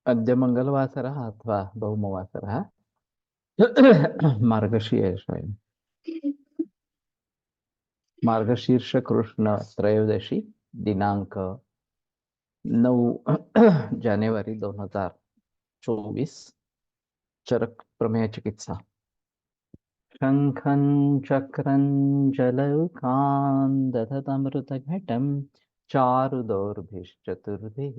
अद्य मङ्गलवासरः अथवा भौमवासरः मार्गशीर्ष मार्गशीर्ष कृष्ण त्रयोदशी दिनांक 9 जानेवारी 2024। चरक प्रमेय चिकित्सा। शङ्खं चक्रं जलौकान् दधतमृतघटं चारुदौर्भिश्चतुर्भिः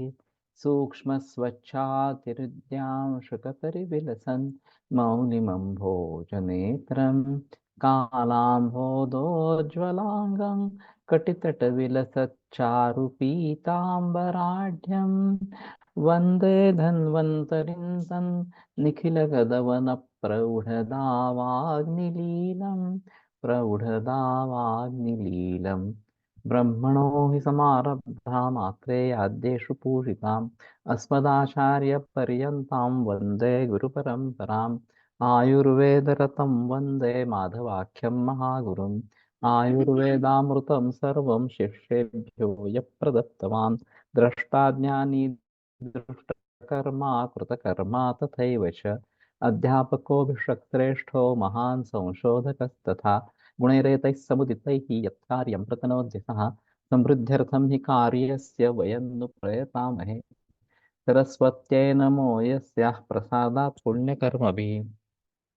सूक्ष्मस्वच्छातिहृद्यां शुकपरिविलसन् मौलिमम्भोजनेत्रं कालाम्भोदोज्ज्वलाङ्गं कटितटविलसच्चारुपीताम्बराढ्यं वन्दे धन्वन्तरिं तं निखिलगदवनप्रौढदावाग्निलीलं ब्रह्मणो हि समारब्धामात्रेयाद्येषु पूजिताम् अस्मदाचार्यपर्यन्तां वन्दे गुरुपरम्पराम् आयुर्वेदरतं वन्दे माधवाख्यं महागुरुम् आयुर्वेदामृतं सर्वं शिष्येभ्यो यः प्रदत्तवान् द्रष्टाज्ञानी दुष्टकर्मा कृतकर्मा तथैव च अध्यापकोऽभिषक्श्रेष्ठो महान् संशोधकस्तथा गुणैरेतैः समुदितैः यत्कार्यं प्रतनोद्य सः समृद्ध्यर्थं हि कार्यस्य वयं नु प्रयतामहे सरस्वत्यै नमो यस्याः प्रसादात् पुण्यकर्मभिः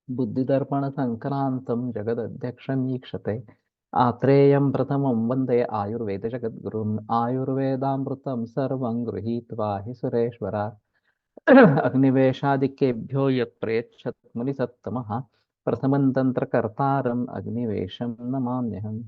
बुद्धिदर्पणसङ्क्रान्तं जगदध्यक्षमीक्षते आत्रेयं प्रथमं वन्दे आयुर्वेदजगद्गुरुम् आयुर्वेदामृतं सर्वं गृहीत्वा हि सुरेश्वरा अग्निवेशादिकेभ्यो यत् प्रयच्छत् मुनिसत्तमः प्रथमं तन्त्रकर्तारम् अग्निवेशं नमाम्यहम्।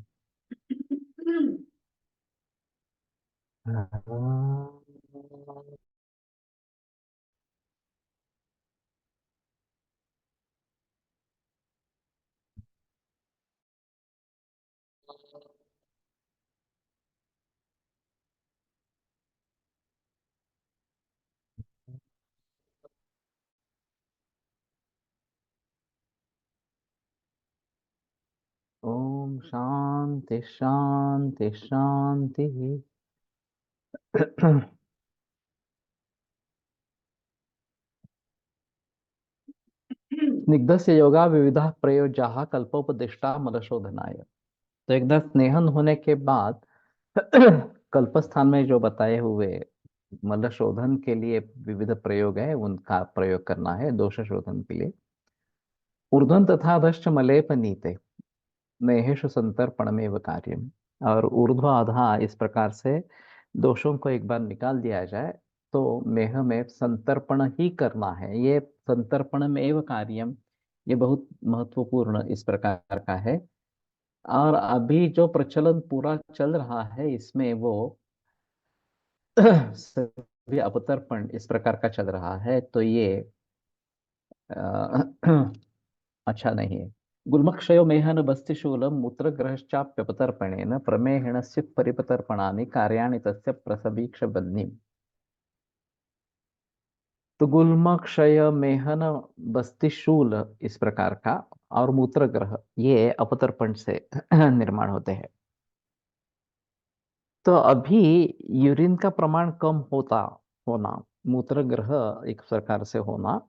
ओम शांति शांति शांति। स्निग्धस्य योगा विविधा प्रयोज्याः कल्पोपदिष्टा मलशोधनाय। तो एकदम स्नेहन होने के बाद कल्पस्थान में जो बताए हुए मलशोधन के लिए विविध प्रयोग है उनका प्रयोग करना है दोष शोधन के लिए। ऊर्ध्वं तथा अधश्च मलेप नीते नेहेषु संतर्पणमेव कार्यम। और ऊर्ध्व आधा इस प्रकार से दोषों को एक बार निकाल दिया जाए तो मेह में संतर्पण ही करना है। ये संतर्पण में एव कार्यम, ये बहुत महत्वपूर्ण इस प्रकार का है। और अभी जो प्रचलन पूरा चल रहा है इसमें वो सभी अवतर्पण इस प्रकार का चल रहा है तो ये अच्छा नहीं है। गुल्मक्षयो मेहन बस्तिशूलं मूत्रग्रहश्चाप्यपतर्पणेन प्रमेहिणस्य परिपतर्पणानि कार्याणि तस्य प्रसवीक्ष बह्निम्। तो गुल्म क्षय मेहन बस्तिशूल इस प्रकार का और मूत्रग्रह ये अपतर्पण से निर्माण होते हैं। तो अभी यूरिन का प्रमाण कम होता होना, मूत्रग्रह एक प्रकार से होना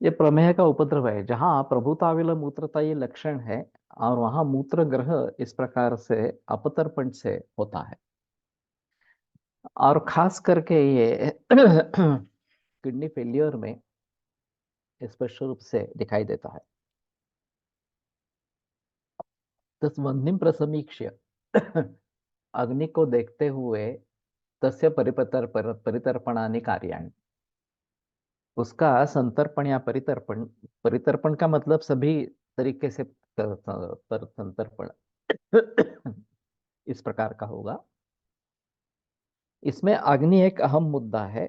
ये प्रमेह का उपद्रव है। जहां प्रभुताविल मूत्रता ये लक्षण है और वहां मूत्रग्रह इस प्रकार से अपतर्पण से होता है। और खास करके ये किडनी फेलियर में स्पष्ट रूप से दिखाई देता है। तस्वन्निम प्रसमीक्ष्य अग्नि को देखते हुए तस्य परितर्पणानि कार्याणि, उसका संतर्पण या परितर्पण, परितर्पण का मतलब सभी तरीके से पर संतर्पण इस प्रकार का होगा। इसमें अग्नि एक अहम मुद्दा है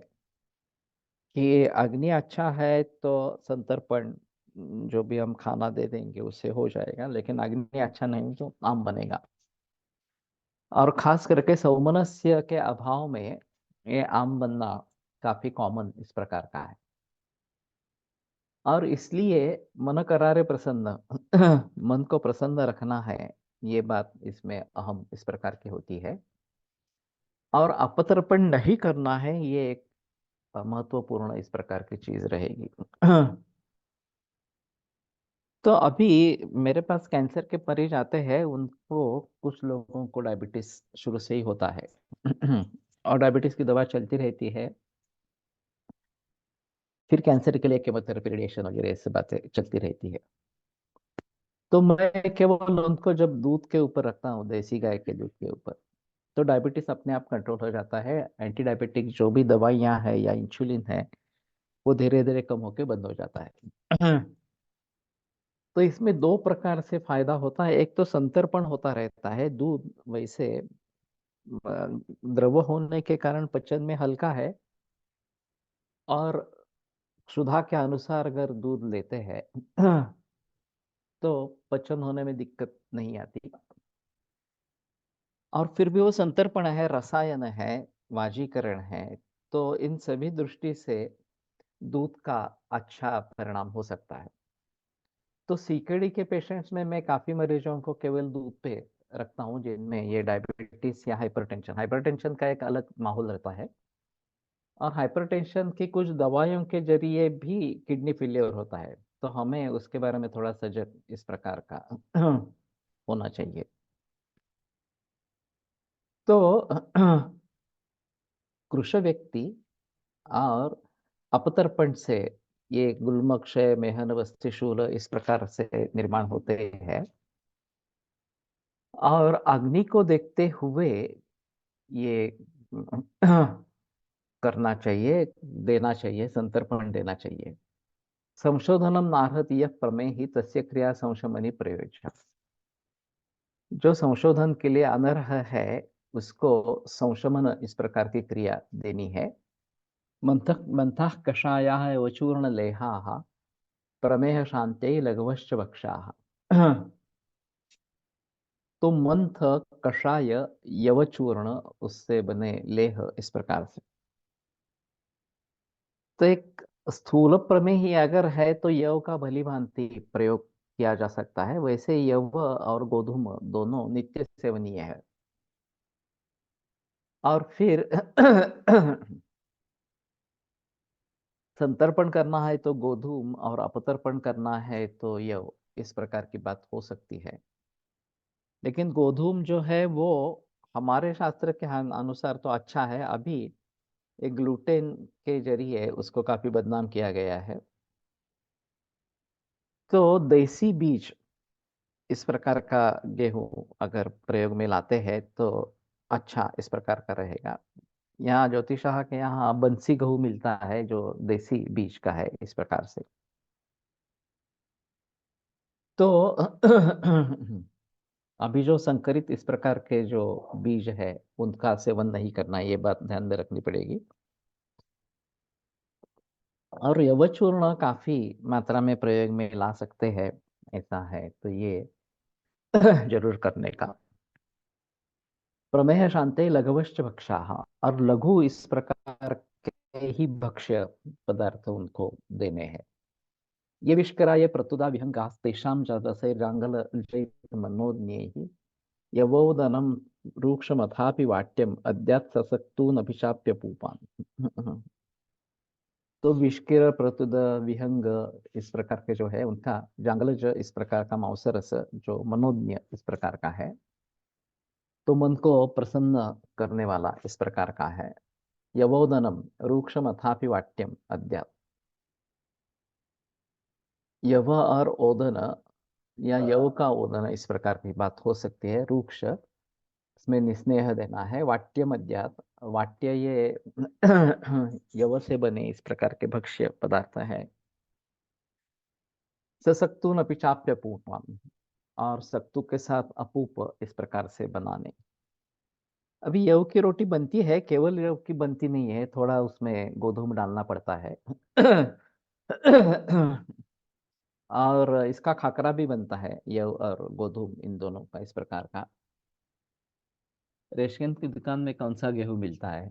कि अग्नि अच्छा है तो संतर्पण जो भी हम खाना दे देंगे उससे हो जाएगा, लेकिन अग्नि अच्छा नहीं तो आम बनेगा। और खास करके सौमनस्य के अभाव में ये आम बनना काफी कॉमन इस प्रकार का है। और इसलिए मन करारे प्रसन्न मन को प्रसन्न रखना है, ये बात इसमें अहम इस प्रकार की होती है। और अपतर्पण नहीं करना है, ये एक महत्वपूर्ण इस प्रकार की चीज रहेगी। तो अभी मेरे पास कैंसर के मरीज आते हैं, उनको कुछ लोगों को डायबिटीज शुरू से ही होता है। और डायबिटीज की दवा चलती रहती है। फिर कैंसर के लिए केमोथेरेपी, रेडिएशन वगैरह ऐसी बातें चलती रहती है। तो मैं केवल उनको जब दूध के ऊपर रखता हूँ, देसी गाय के दूध के ऊपर, तो डायबिटीज अपने आप कंट्रोल हो जाता है। एंटी डायबिटिक जो भी दवाइयाँ है या इंसुलिन है, वो धीरे धीरे कम होके बंद हो जाता है। तो इसमें दो प्रकार से फायदा होता है। एक तो संतर्पण होता रहता है, दूध वैसे द्रव होने के कारण पचन में हल्का है, और सुधा के अनुसार अगर दूध लेते हैं तो पचन होने में दिक्कत नहीं आती। और फिर भी वो संतर्पण है, रसायन है, वाजीकरण है, तो इन सभी दृष्टि से दूध का अच्छा परिणाम हो सकता है। तो सीकेडी के पेशेंट्स में मैं काफी मरीजों को केवल दूध पे रखता हूँ, जिनमें ये डायबिटीज या हाइपरटेंशन, हाइपरटेंशन का एक अलग माहौल रहता है। और हाइपरटेंशन की कुछ दवाइयों के जरिए भी किडनी फेलियर होता है, तो हमें उसके बारे में थोड़ा सजग इस प्रकार का होना चाहिए। तो कृश व्यक्ति और अपतर्पण से ये गुल्म, क्षय, मेहन, वस्तिशूल इस प्रकार से निर्माण होते हैं। और अग्नि को देखते हुए ये करना चाहिए, देना चाहिए, संतर्पण देना चाहिए। संशोधनम नार्हति यः प्रमेय ही तस्य क्रिया संशमनि प्रयोज्य। जो संशोधन के लिए अनर्ह है, उसको संशमन इस प्रकार की क्रिया देनी है। मंथः मंथः कषायाः वचूर्ण लेहाः प्रमेह शांत्यै लघवश्च वक्षाः। तो मंथ, कषाय, यवचूर्ण, उससे बने लेह इस प्रकार से। तो एक स्थूल प्रमेय ही अगर है तो यव का भली भांति प्रयोग किया जा सकता है। वैसे यव और गोधूम दोनों नित्य सेवनीय है। और फिर संतर्पण करना है तो गोधूम, और अपतर्पण करना है तो यव, इस प्रकार की बात हो सकती है। लेकिन गोधूम जो है वो हमारे शास्त्र के अनुसार तो अच्छा है। अभी एक ग्लूटेन के जरिए उसको काफी बदनाम किया गया है। तो देसी बीज इस प्रकार का गेहूं अगर प्रयोग में लाते हैं तो अच्छा इस प्रकार का रहेगा। यहाँ ज्योतिष शाह के यहाँ बंसी गेहूं मिलता है, जो देसी बीज का है इस प्रकार से। तो अभी जो संकरित इस प्रकार के जो बीज है, उनका सेवन नहीं करना, ये बात ध्यान में रखनी पड़ेगी। और यवचूर्ण काफी मात्रा में प्रयोग में ला सकते हैं, ऐसा है तो ये जरूर करने का। प्रमेह शांते लघवश्च भक्षाः, और लघु इस प्रकार के ही भक्ष्य पदार्थ उनको देने हैं। ये विष्कराय प्रतुदा विहंगाः तेषां जातसैर्जांगल मनोज्ञैः यवोदनं रूक्षमथापि वाट्यम अद्यात् ससक्तून अभिशाप्य पूपान। तो विष्किर, प्रतुद, विहंग इस प्रकार के जो है उनका जांगलज इस प्रकार का मांसरस जो मनोज्ञ इस प्रकार का है, तो मन को प्रसन्न करने वाला इस प्रकार का है। यवोदनम रूक्षम अथापि वाट्यम अद्याप। यव और ओदन या यव का ओदन इस प्रकार की बात हो सकती है। रूक्ष, इसमें निस्नेह देना है। वाट्यम अद्याप, वाट्य ये यव से बने इस प्रकार के भक्ष्य पदार्थ है। ससक्तून अपि चाप्य पूर्णम, और सत्तू के साथ अपूप इस प्रकार से बनाने। अभी यव की रोटी बनती है, केवल यव की बनती नहीं है, थोड़ा उसमें गोधूम डालना पड़ता है। और इसका खाकरा भी बनता है, यव और गोधूम इन दोनों का इस प्रकार का। रेशनियन की दुकान में कौन सा गेहूं मिलता है?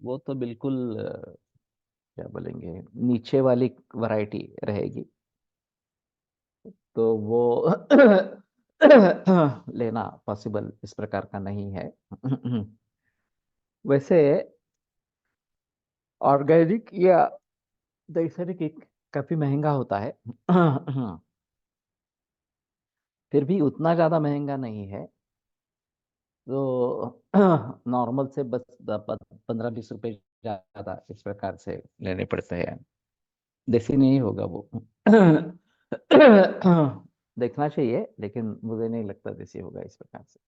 वो तो बिल्कुल क्या बोलेंगे, नीचे वाली वैरायटी रहेगी। तो वो लेना पॉसिबल इस प्रकार का नहीं है। वैसे ऑर्गेनिक या नैसर्गिक काफी महंगा होता है। फिर भी उतना ज्यादा महंगा नहीं है। तो नॉर्मल से बस 15-20 रुपए ज्यादा इस प्रकार से लेने पड़ते हैं। देसी नहीं होगा वो। देखना चाहिए, लेकिन मुझे नहीं लगता देसी होगा इस प्रकार से।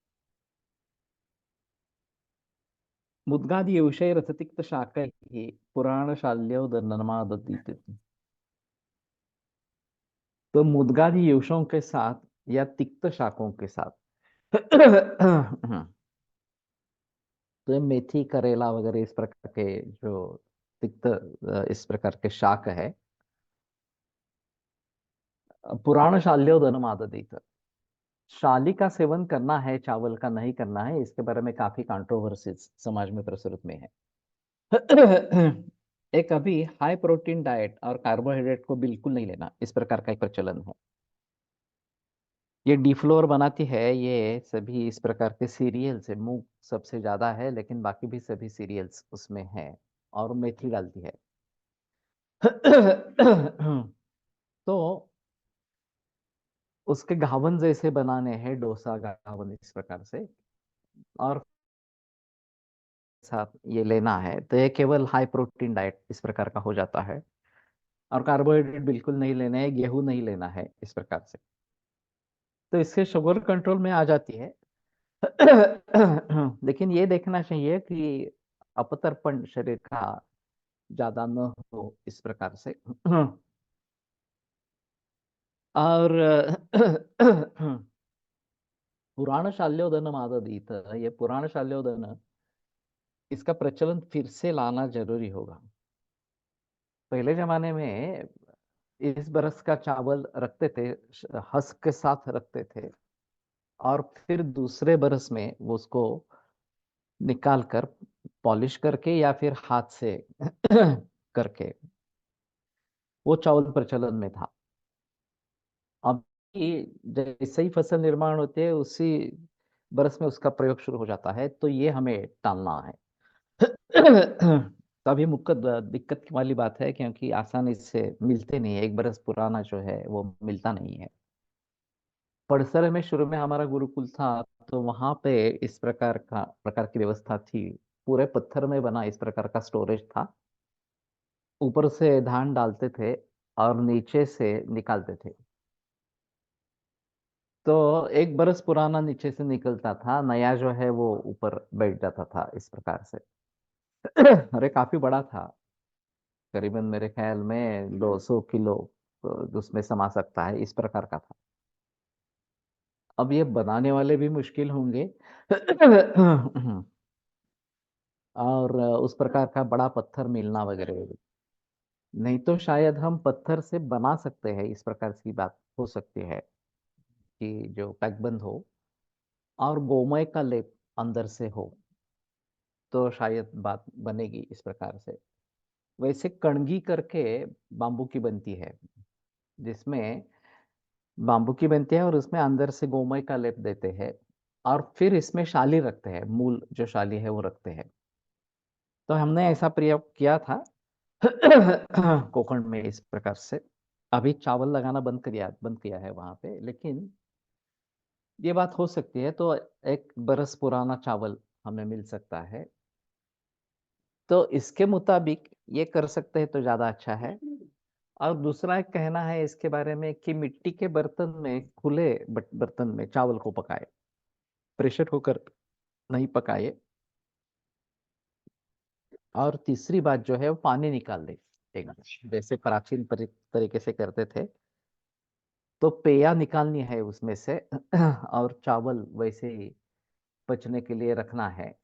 मुद्गादि विषय रसतिक्त शाखा ही पुराण शाल्योदनमादतीत। तो मुद्गादि युषों के साथ या तिक्त शाकों के साथ तो ये मेथी करेला वगैरह इस प्रकार के जो तिक्त इस प्रकार के शाक है, पुराण शाल्योदनम आदतीत। शाली का सेवन करना है, चावल का नहीं करना है, इसके बारे में काफी कंट्रोवर्सीज समाज में प्रचलित में है। एक अभी हाई प्रोटीन डाइट और कार्बोहाइड्रेट को बिल्कुल नहीं लेना, इस प्रकार का एक प्रचलन है। ये डीफ्लोर बनाती है, ये सभी इस प्रकार के सीरियल्स है, मूंग सबसे ज्यादा है लेकिन बाकी भी सभी सीरियल्स उसमें है, और मेथी डालती है। तो उसके घावन जैसे बनाने हैं, डोसा घावन इस प्रकार से, और साथ ये लेना है, तो ये केवल हाई प्रोटीन डाइट इस प्रकार का हो जाता है। और कार्बोहाइड्रेट बिल्कुल नहीं लेना है, गेहूं नहीं लेना है इस प्रकार से। तो इससे शुगर कंट्रोल में आ जाती है। लेकिन ये देखना चाहिए कि अपतर्पण शरीर का ज्यादा न हो इस प्रकार से। और पुराण शाल्योदन माददीत, ये पुराण शाल्योदन इसका प्रचलन फिर से लाना जरूरी होगा। पहले जमाने में इस बरस का चावल रखते थे, हस्क के साथ रखते थे, और फिर दूसरे बरस में वो उसको निकाल कर पॉलिश करके या फिर हाथ से करके वो चावल प्रचलन में था। अब जैसे ही फसल निर्माण होते है उसी बरस में उसका प्रयोग शुरू हो जाता है, तो ये हमें टालना है। तभी मुख्य दिक्कत वाली बात है, क्योंकि आसानी से मिलते नहीं है, एक बरस पुराना जो है वो मिलता नहीं है। पड़सर में शुरू में हमारा गुरुकुल था, तो वहां पे इस प्रकार की व्यवस्था थी। पूरे पत्थर में बना इस प्रकार का स्टोरेज था। ऊपर से धान डालते थे और नीचे से निकालते थे। तो एक बरस पुराना नीचे से निकलता था, नया जो है वो ऊपर बैठ जाता था इस प्रकार से। अरे काफी बड़ा था, करीबन मेरे ख्याल में 200 किलो उसमें समा सकता है, इस प्रकार का था। अब ये बनाने वाले भी मुश्किल होंगे। और उस प्रकार का बड़ा पत्थर मिलना वगैरह, नहीं तो शायद हम पत्थर से बना सकते हैं, इस प्रकार की बात हो सकती है कि जो पैकबंद हो और गोमय का लेप अंदर से हो, तो शायद बात बनेगी इस प्रकार से। वैसे कणगी करके बांबू की बनती है, जिसमें बांबू की बनती है और उसमें अंदर से गोमय का लेप देते हैं, और फिर इसमें शाली रखते हैं, मूल जो शाली है वो रखते हैं। तो हमने ऐसा प्रयोग किया था कोकण में इस प्रकार से। अभी चावल लगाना बंद किया है वहां पे, लेकिन ये बात हो सकती है। तो एक बरस पुराना चावल हमें मिल सकता है, तो इसके मुताबिक ये कर सकते हैं तो ज्यादा अच्छा है। और दूसरा एक कहना है इसके बारे में कि मिट्टी के बर्तन में, खुले बर्तन में चावल को पकाए, प्रेशर कुकर नहीं पकाए। और तीसरी बात जो है वो पानी निकाल दे, एक जैसे प्राचीन तरीके से करते थे। तो पेया निकालनी है उसमें से और चावल वैसे ही पचने के लिए रखना है।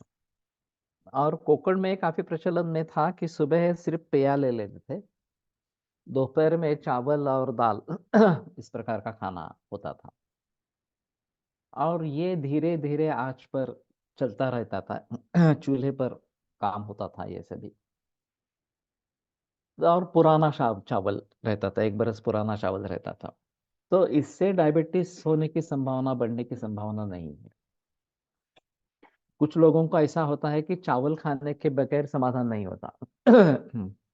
और कोकण में काफी प्रचलन में था कि सुबह सिर्फ पेया ले लेते थे, दोपहर में चावल और दाल इस प्रकार का खाना होता था। और ये धीरे धीरे आंच पर चलता रहता था। चूल्हे पर काम होता था ये सभी। और पुराना चावल रहता था, एक बरस पुराना चावल रहता था। तो इससे डायबिटीज होने की संभावना, बढ़ने की संभावना नहीं है। कुछ लोगों का ऐसा होता है कि चावल खाने के बगैर समाधान नहीं होता।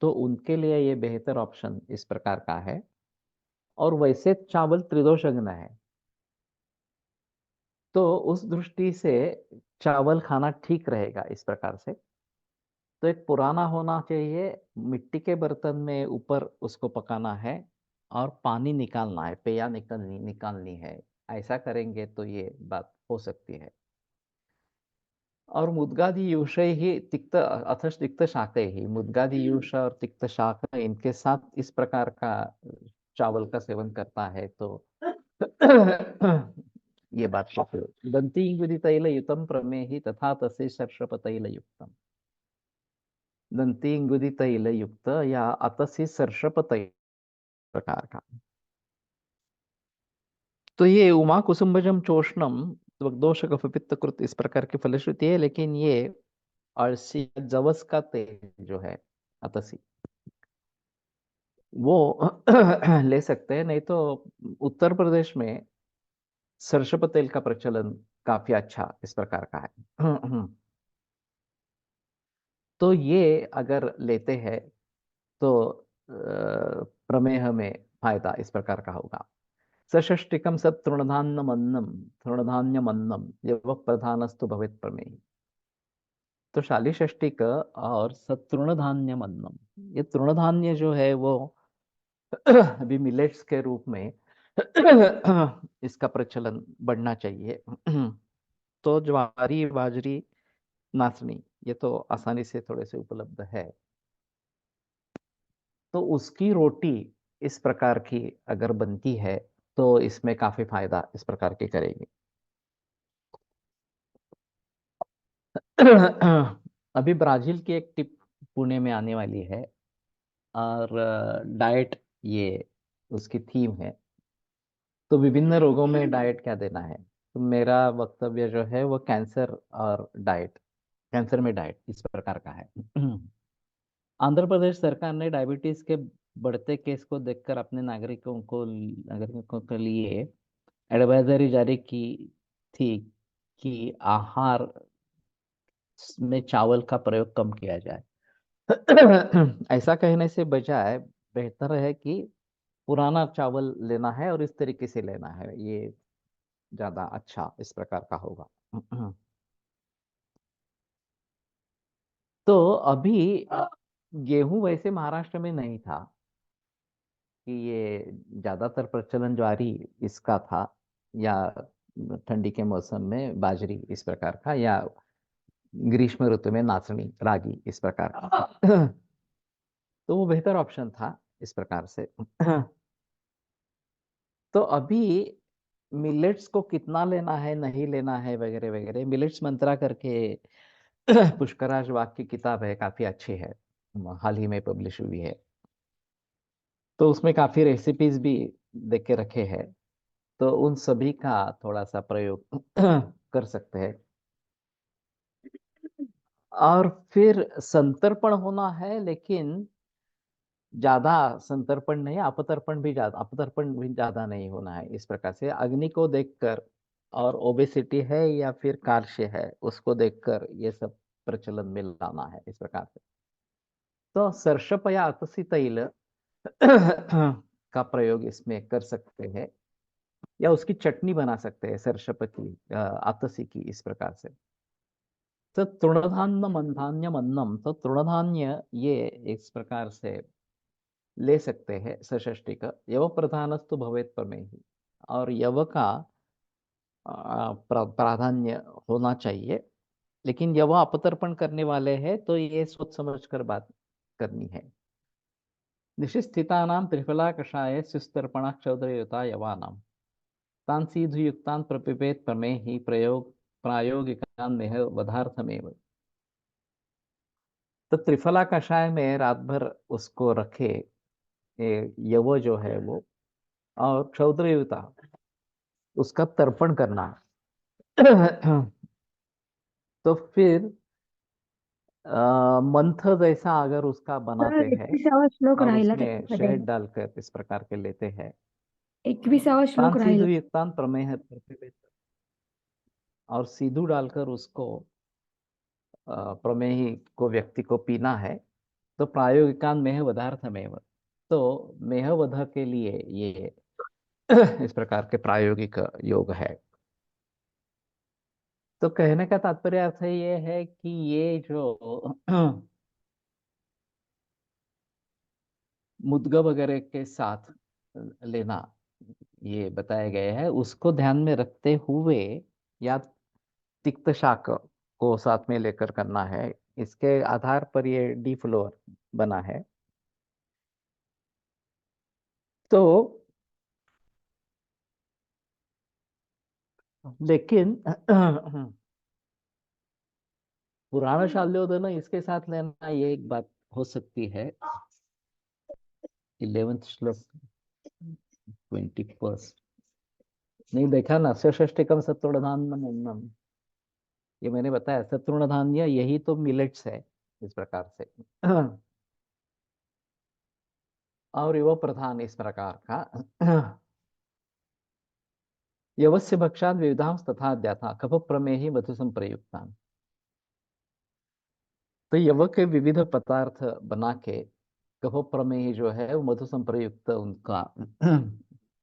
तो उनके लिए ये बेहतर ऑप्शन इस प्रकार का है। और वैसे चावल त्रिदोष अग्न है, तो उस दृष्टि से चावल खाना ठीक रहेगा इस प्रकार से। तो एक पुराना होना चाहिए, मिट्टी के बर्तन में ऊपर उसको पकाना है, और पानी निकालना है, पेया निकलनी निकालनी है। ऐसा करेंगे तो ये बात हो सकती है। और मुद्गादियूषै ही तिक्त अथ तिक्त शाकै ही, मुद्गादियूष और तिक्त शाक इनके साथ इस प्रकार का चावल का सेवन करता है तो ये बात तो फिर दंती गुदी तैल युतम प्रमेहि तथा तसे सर्षप तैल युक्तम। दंती गुदी तैल युक्त या अतसी सर्षप तैल प्रकार का। तो ये उमा कुसुम्भजम चोष्णम दोष कफपित्त कृत इस प्रकार की फलश्रुति है, लेकिन ये अळसी जवस का तेल जो है अतसी, वो ले सकते हैं। नहीं तो उत्तर प्रदेश में सरसों तेल का प्रचलन काफी अच्छा इस प्रकार का है। तो ये अगर लेते हैं तो प्रमेह में फायदा इस प्रकार का होगा। सषष्टिकम सत तृणधान्यमन्नम, तृणधान्यमन्नम यव प्रधानस्तु भवेत् प्रमेय। तो शाली षष्टिक और सतृणधान्यमन्नम, ये तृणधान्य जो है वो अभी मिलेट्स के रूप में इसका प्रचलन बढ़ना चाहिए। तो ज्वारी, बाजरी, नाचनी, ये तो आसानी से थोड़े से उपलब्ध है। तो उसकी रोटी इस प्रकार की अगर बनती है तो इसमें काफी फायदा इस प्रकार की करेगी। अभी ब्राजील की एक टिप पुणे में आने वाली है, और डाइट ये उसकी थीम है। तो विभिन्न रोगों में डाइट क्या देना है, तो मेरा वक्तव्य जो है वो कैंसर और डाइट, कैंसर में डाइट इस प्रकार का है। आंध्र प्रदेश सरकार ने डायबिटीज के बढ़ते केस को देखकर अपने नागरिकों के लिए एडवाइजरी जारी की थी कि आहार में चावल का प्रयोग कम किया जाए। ऐसा कहने से बजाय बेहतर है कि पुराना चावल लेना है और इस तरीके से लेना है, ये ज्यादा अच्छा इस प्रकार का होगा। तो अभी गेहूं वैसे महाराष्ट्र में नहीं था कि ये ज्यादातर प्रचलन ज्वारी इसका था, या ठंडी के मौसम में बाजरी इस प्रकार का, या ग्रीष्म ऋतु में नाचनी रागी इस प्रकार का। तो वो बेहतर ऑप्शन था इस प्रकार से। तो अभी मिलेट्स को कितना लेना है नहीं लेना है वगैरह वगैरह, मिलेट्स मंत्रा करके पुष्कराज वाग की किताब है, काफी अच्छी है, हाल ही में पब्लिश हुई है। तो उसमें काफी रेसिपीज भी देख के रखे हैं, तो उन सभी का थोड़ा सा प्रयोग कर सकते हैं। और फिर संतर्पण होना है, लेकिन ज्यादा संतर्पण नहीं, अपतर्पण भी ज्यादा नहीं होना है इस प्रकार से, अग्नि को देखकर, और ओबेसिटी है या फिर कार्श्य है उसको देखकर ये सब प्रचलन में लाना है इस प्रकार से। तो सर्षप या अतसी तैल का प्रयोग इसमें कर सकते हैं, या उसकी चटनी बना सकते हैं सर्षप की, अतसी की इस प्रकार से। तो तृणधान्य मंधान्य अन्नम, तो तृणधान्य ये इस प्रकार से ले सकते हैं सषष्ठी का। यव प्रधानस्तु भवेत् प्रमेहि, और यव का प्राधान्य होना चाहिए। लेकिन यव अपतर्पण करने वाले हैं तो ये सोच समझ कर बात करनी है। निशिस्थितानां त्रिफला कषाय सुस्तर्पणा चौदरयुता यवानां, तान् सीधुयुक्तान् प्रपिबेत् प्रमेहि प्रयोग प्रायोगिकान् नेह वधार्थमेव। तो त्रिफला कषाय में रात भर उसको रखे, यव जो है वो, और क्षौद्रयुता उसका तर्पण करना। तो फिर मंथ जैसा अगर उसका सर बनाते हैं 21वा श्लोक और राहिला उसमें त्याच्यामध्ये. शहद डालकर इस प्रकार के लेते हैं, 21वा श्लोक तानसीधु राहिला. युक्तान प्रमेह प्रतिपेद, और सीधु डालकर उसको प्रमेही को व्यक्ति को पीना है, तो प्रायोगिकान मेह वधार्थमेव। तो मेहवध के लिए ये इस प्रकार के प्रायोगिक योग है। तो कहने का तात्पर्य अर्थ ये है कि ये जो मुद्गा वगैरह के साथ लेना ये बताया गया है, उसको ध्यान में रखते हुए या तिक्त शाक को साथ में लेकर करना है। इसके आधार पर ये डी फ्लोर बना है। तो लेकिन पुराण शाल्योदय इसके साथ लेना ये एक बात हो सकती है। 11th श्लोक 21st नहीं देखा ना, षष्टिकम सत्तुर्धान्यम। ये मैंने बताया सत्तुर्धान्य यही तो मिलेट्स है इस प्रकार से। और युवा प्रधान इस प्रकार का। यवस्य भक्षाद विविधांश तथा द्याथा कफ प्रमेहि मधु संप्रयुक्तान। तो यव के विविध पदार्थ बना के कफ प्रमेय जो है वो मधु संप्रयुक्त उनका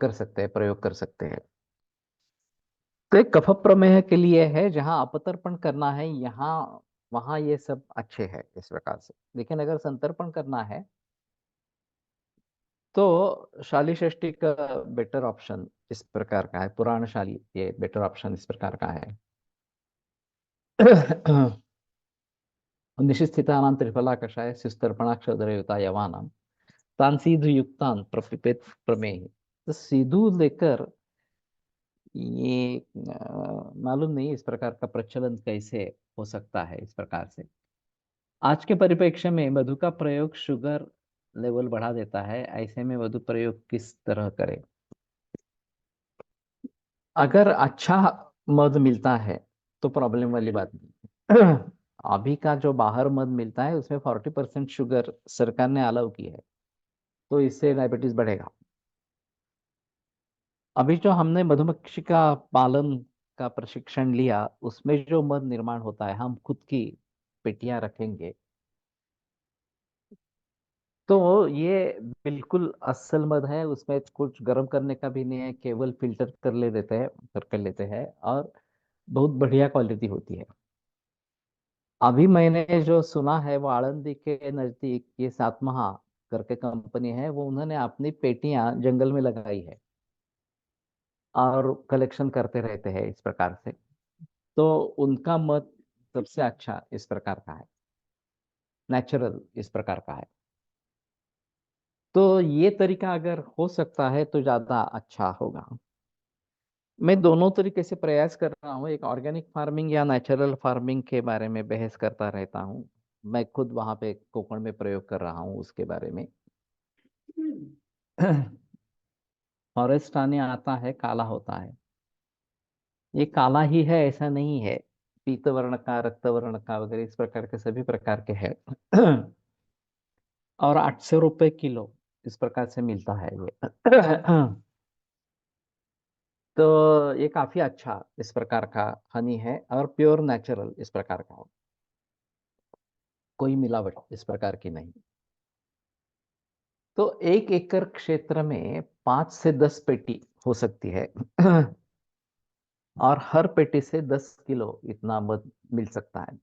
कर सकते हैं, प्रयोग कर सकते हैं। तो एक कफ प्रमेह के लिए है जहां अपतर्पण करना है, यहाँ वहां ये सब अच्छे है इस प्रकार से। लेकिन अगर संतर्पण करना है तो शाली षष्ठी का बेटर ऑप्शन इस प्रकार का है, पुराण शाली ये बेटर ऑप्शन इस प्रकार का है। निशिस्थितानां त्रिफला कषाय सुस्तर्पणाक्षरयुता यवानां तान सीधु युक्तान प्रपिपेत प्रमेय। तो सीधु लेकर ये मालूम नहीं इस प्रकार का प्रचलन कैसे हो सकता है इस प्रकार से। आज के परिप्रेक्ष्य में मधु का प्रयोग शुगर लेवल बढ़ा देता है, ऐसे में मधु प्रयोग किस तरह करें। अगर अच्छा मध मिलता है तो प्रॉब्लम वाली बात नहीं। अभी का जो बाहर मध मिलता है उसमें 40% शुगर सरकार ने अलाउ की है, तो इससे डायबिटीज बढ़ेगा। अभी जो हमने मधुमक्खी का पालन का प्रशिक्षण लिया उसमें जो मध निर्माण होता है, हम खुद की पेटियां रखेंगे, तो ये बिल्कुल असल मध है। उसमें कुछ गर्म करने का भी नहीं है, केवल फिल्टर कर ले देते हैं, कर लेते हैं, और बहुत बढ़िया क्वालिटी होती है। अभी मैंने जो सुना है वो आळंदी के नजदीक ये सातमहा करके कंपनी है, वो उन्होंने अपनी पेटियां जंगल में लगाई है और कलेक्शन करते रहते हैं इस प्रकार से। तो उनका मत सबसे अच्छा इस प्रकार का है, नेचुरल इस प्रकार का है। तो ये तरीका अगर हो सकता है तो ज्यादा अच्छा होगा। मैं दोनों तरीके से प्रयास कर रहा हूँ, एक ऑर्गेनिक फार्मिंग या नेचुरल फार्मिंग के बारे में बहस करता रहता हूँ। मैं खुद वहां पे कोकण में प्रयोग कर रहा हूँ उसके बारे में। फॉरेस्ट आने आता है काला होता है, ये काला ही है ऐसा नहीं है, पीत वर्ण का रक्त वर्ण का वगैरह इस प्रकार के सभी प्रकार के है। और 800 रुपए किलो इस प्रकार से मिलता है ये। तो ये काफी अच्छा इस प्रकार का हनी है और प्योर नेचुरल इस प्रकार का है, कोई मिलावट इस प्रकार की नहीं। तो 1 एकड़ क्षेत्र में 5 से 10 पेटी हो सकती है। और हर पेटी से 10 किलो इतना मध मिल सकता है।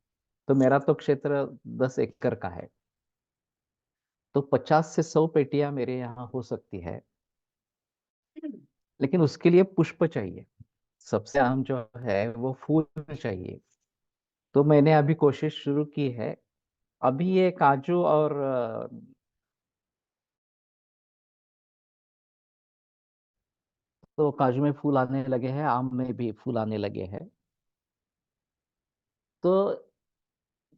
तो मेरा तो क्षेत्र 10 एकड़ का है, तो 50 से 100 पेटियां मेरे यहाँ हो सकती है। लेकिन उसके लिए पुष्प चाहिए, सबसे अहम जो है वो फूल चाहिए। तो मैंने अभी कोशिश शुरू की है। अभी ये काजू और तो काजू में फूल आने लगे हैं, आम में भी फूल आने लगे हैं। तो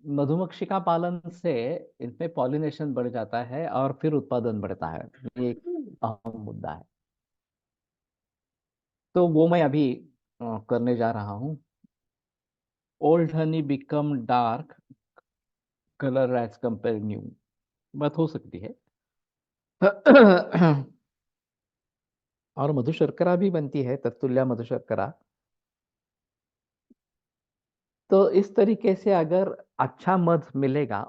मधुमक्खी का पालन से इनमें पॉलिनेशन बढ़ जाता है और फिर उत्पादन बढ़ता है। ये एक अहम मुद्दा है। तो वो मैं अभी करने जा रहा हूँ। Old honey become dark colour as compare new, बात हो सकती है। और मधु शर्करा भी बनती है, तत्तुल्या मधु शर्करा। तो इस तरीके से अगर अच्छा मध मिलेगा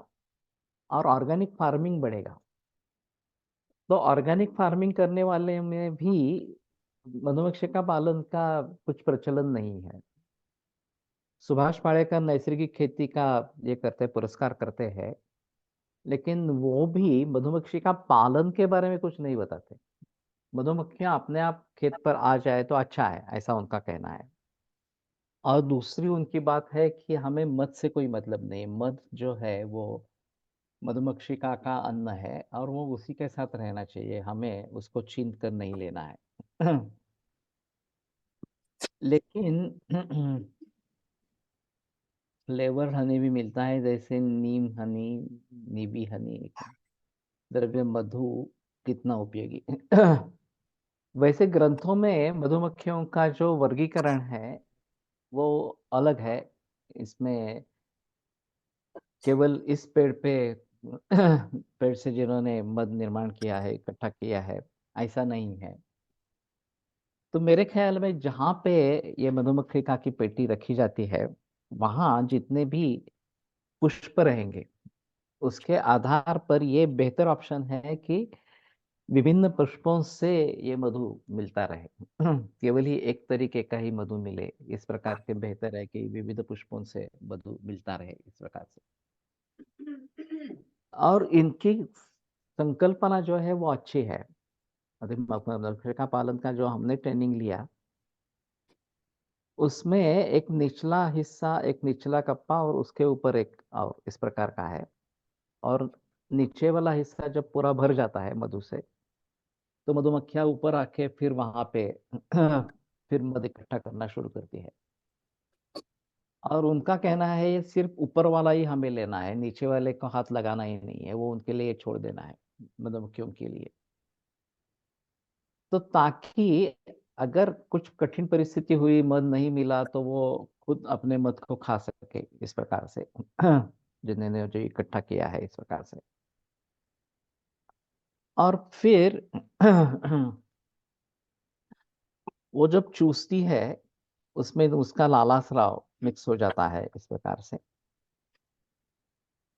और ऑर्गेनिक फार्मिंग बढ़ेगा, तो ऑर्गेनिक फार्मिंग करने वाले में भी मधुमक्षिका पालन का कुछ प्रचलन नहीं है। सुभाष पालेकर नैसर्गिक खेती का ये करते पुरस्कार करते हैं, लेकिन वो भी मधुमक्षिका पालन के बारे में कुछ नहीं बताते। मधुमक्खियां अपने आप खेत पर आ जाए तो अच्छा है, ऐसा उनका कहना है। और दूसरी उनकी बात है कि हमें मध से कोई मतलब नहीं, मध जो है वो मधुमक्षिका का अन्न है और वो उसी के साथ रहना चाहिए, हमें उसको छीन कर नहीं लेना है। लेकिन फ्लेवर हनी भी मिलता है, जैसे नीम हनी, नीबी हनी, द्रव्य मधु कितना उपयोगी। वैसे ग्रंथों में मधुमक्खियों का जो वर्गीकरण है वो अलग है। इसमें केवल इस पेड़ पे पेड़ से जिन्होंने मध निर्माण किया है, इकट्ठा किया है, ऐसा नहीं है। तो मेरे ख्याल में जहाँ पे ये मधुमक्खिका की पेटी रखी जाती है, वहाँ जितने भी पुष्प रहेंगे उसके आधार पर ये बेहतर ऑप्शन है कि विभिन्न पुष्पों से ये मधु मिलता रहे। केवल ही एक तरीके का ही मधु मिले, इस प्रकार के बेहतर है कि विविध पुष्पों से मधु मिलता रहे इस प्रकार से। और इनकी संकल्पना जो है वो अच्छी है। मधुमक्खिका पालन का जो हमने ट्रेनिंग लिया, उसमें एक निचला हिस्सा, एक निचला कप्पा और उसके ऊपर एक और इस प्रकार का है। और नीचे वाला हिस्सा जब पूरा भर जाता है मधु से, तो मधुमक्खियां ऊपर आके फिर वहां पे फिर मध इकट्ठा करना शुरू करती है। और उनका कहना है ये सिर्फ ऊपर वाला ही हमें लेना है, नीचे वाले को हाथ लगाना ही नहीं है, वो उनके लिए छोड़ देना है, मधुमक्खियों के लिए। तो ताकि अगर कुछ कठिन परिस्थिति हुई, मध नहीं मिला, तो वो खुद अपने मध को खा सके इस प्रकार से। जिन्होंने जो इकट्ठा किया है इस प्रकार से। और फिर वो जब चूसती है, उसमें उसका लाला स्राव मिक्स हो जाता है इस प्रकार से।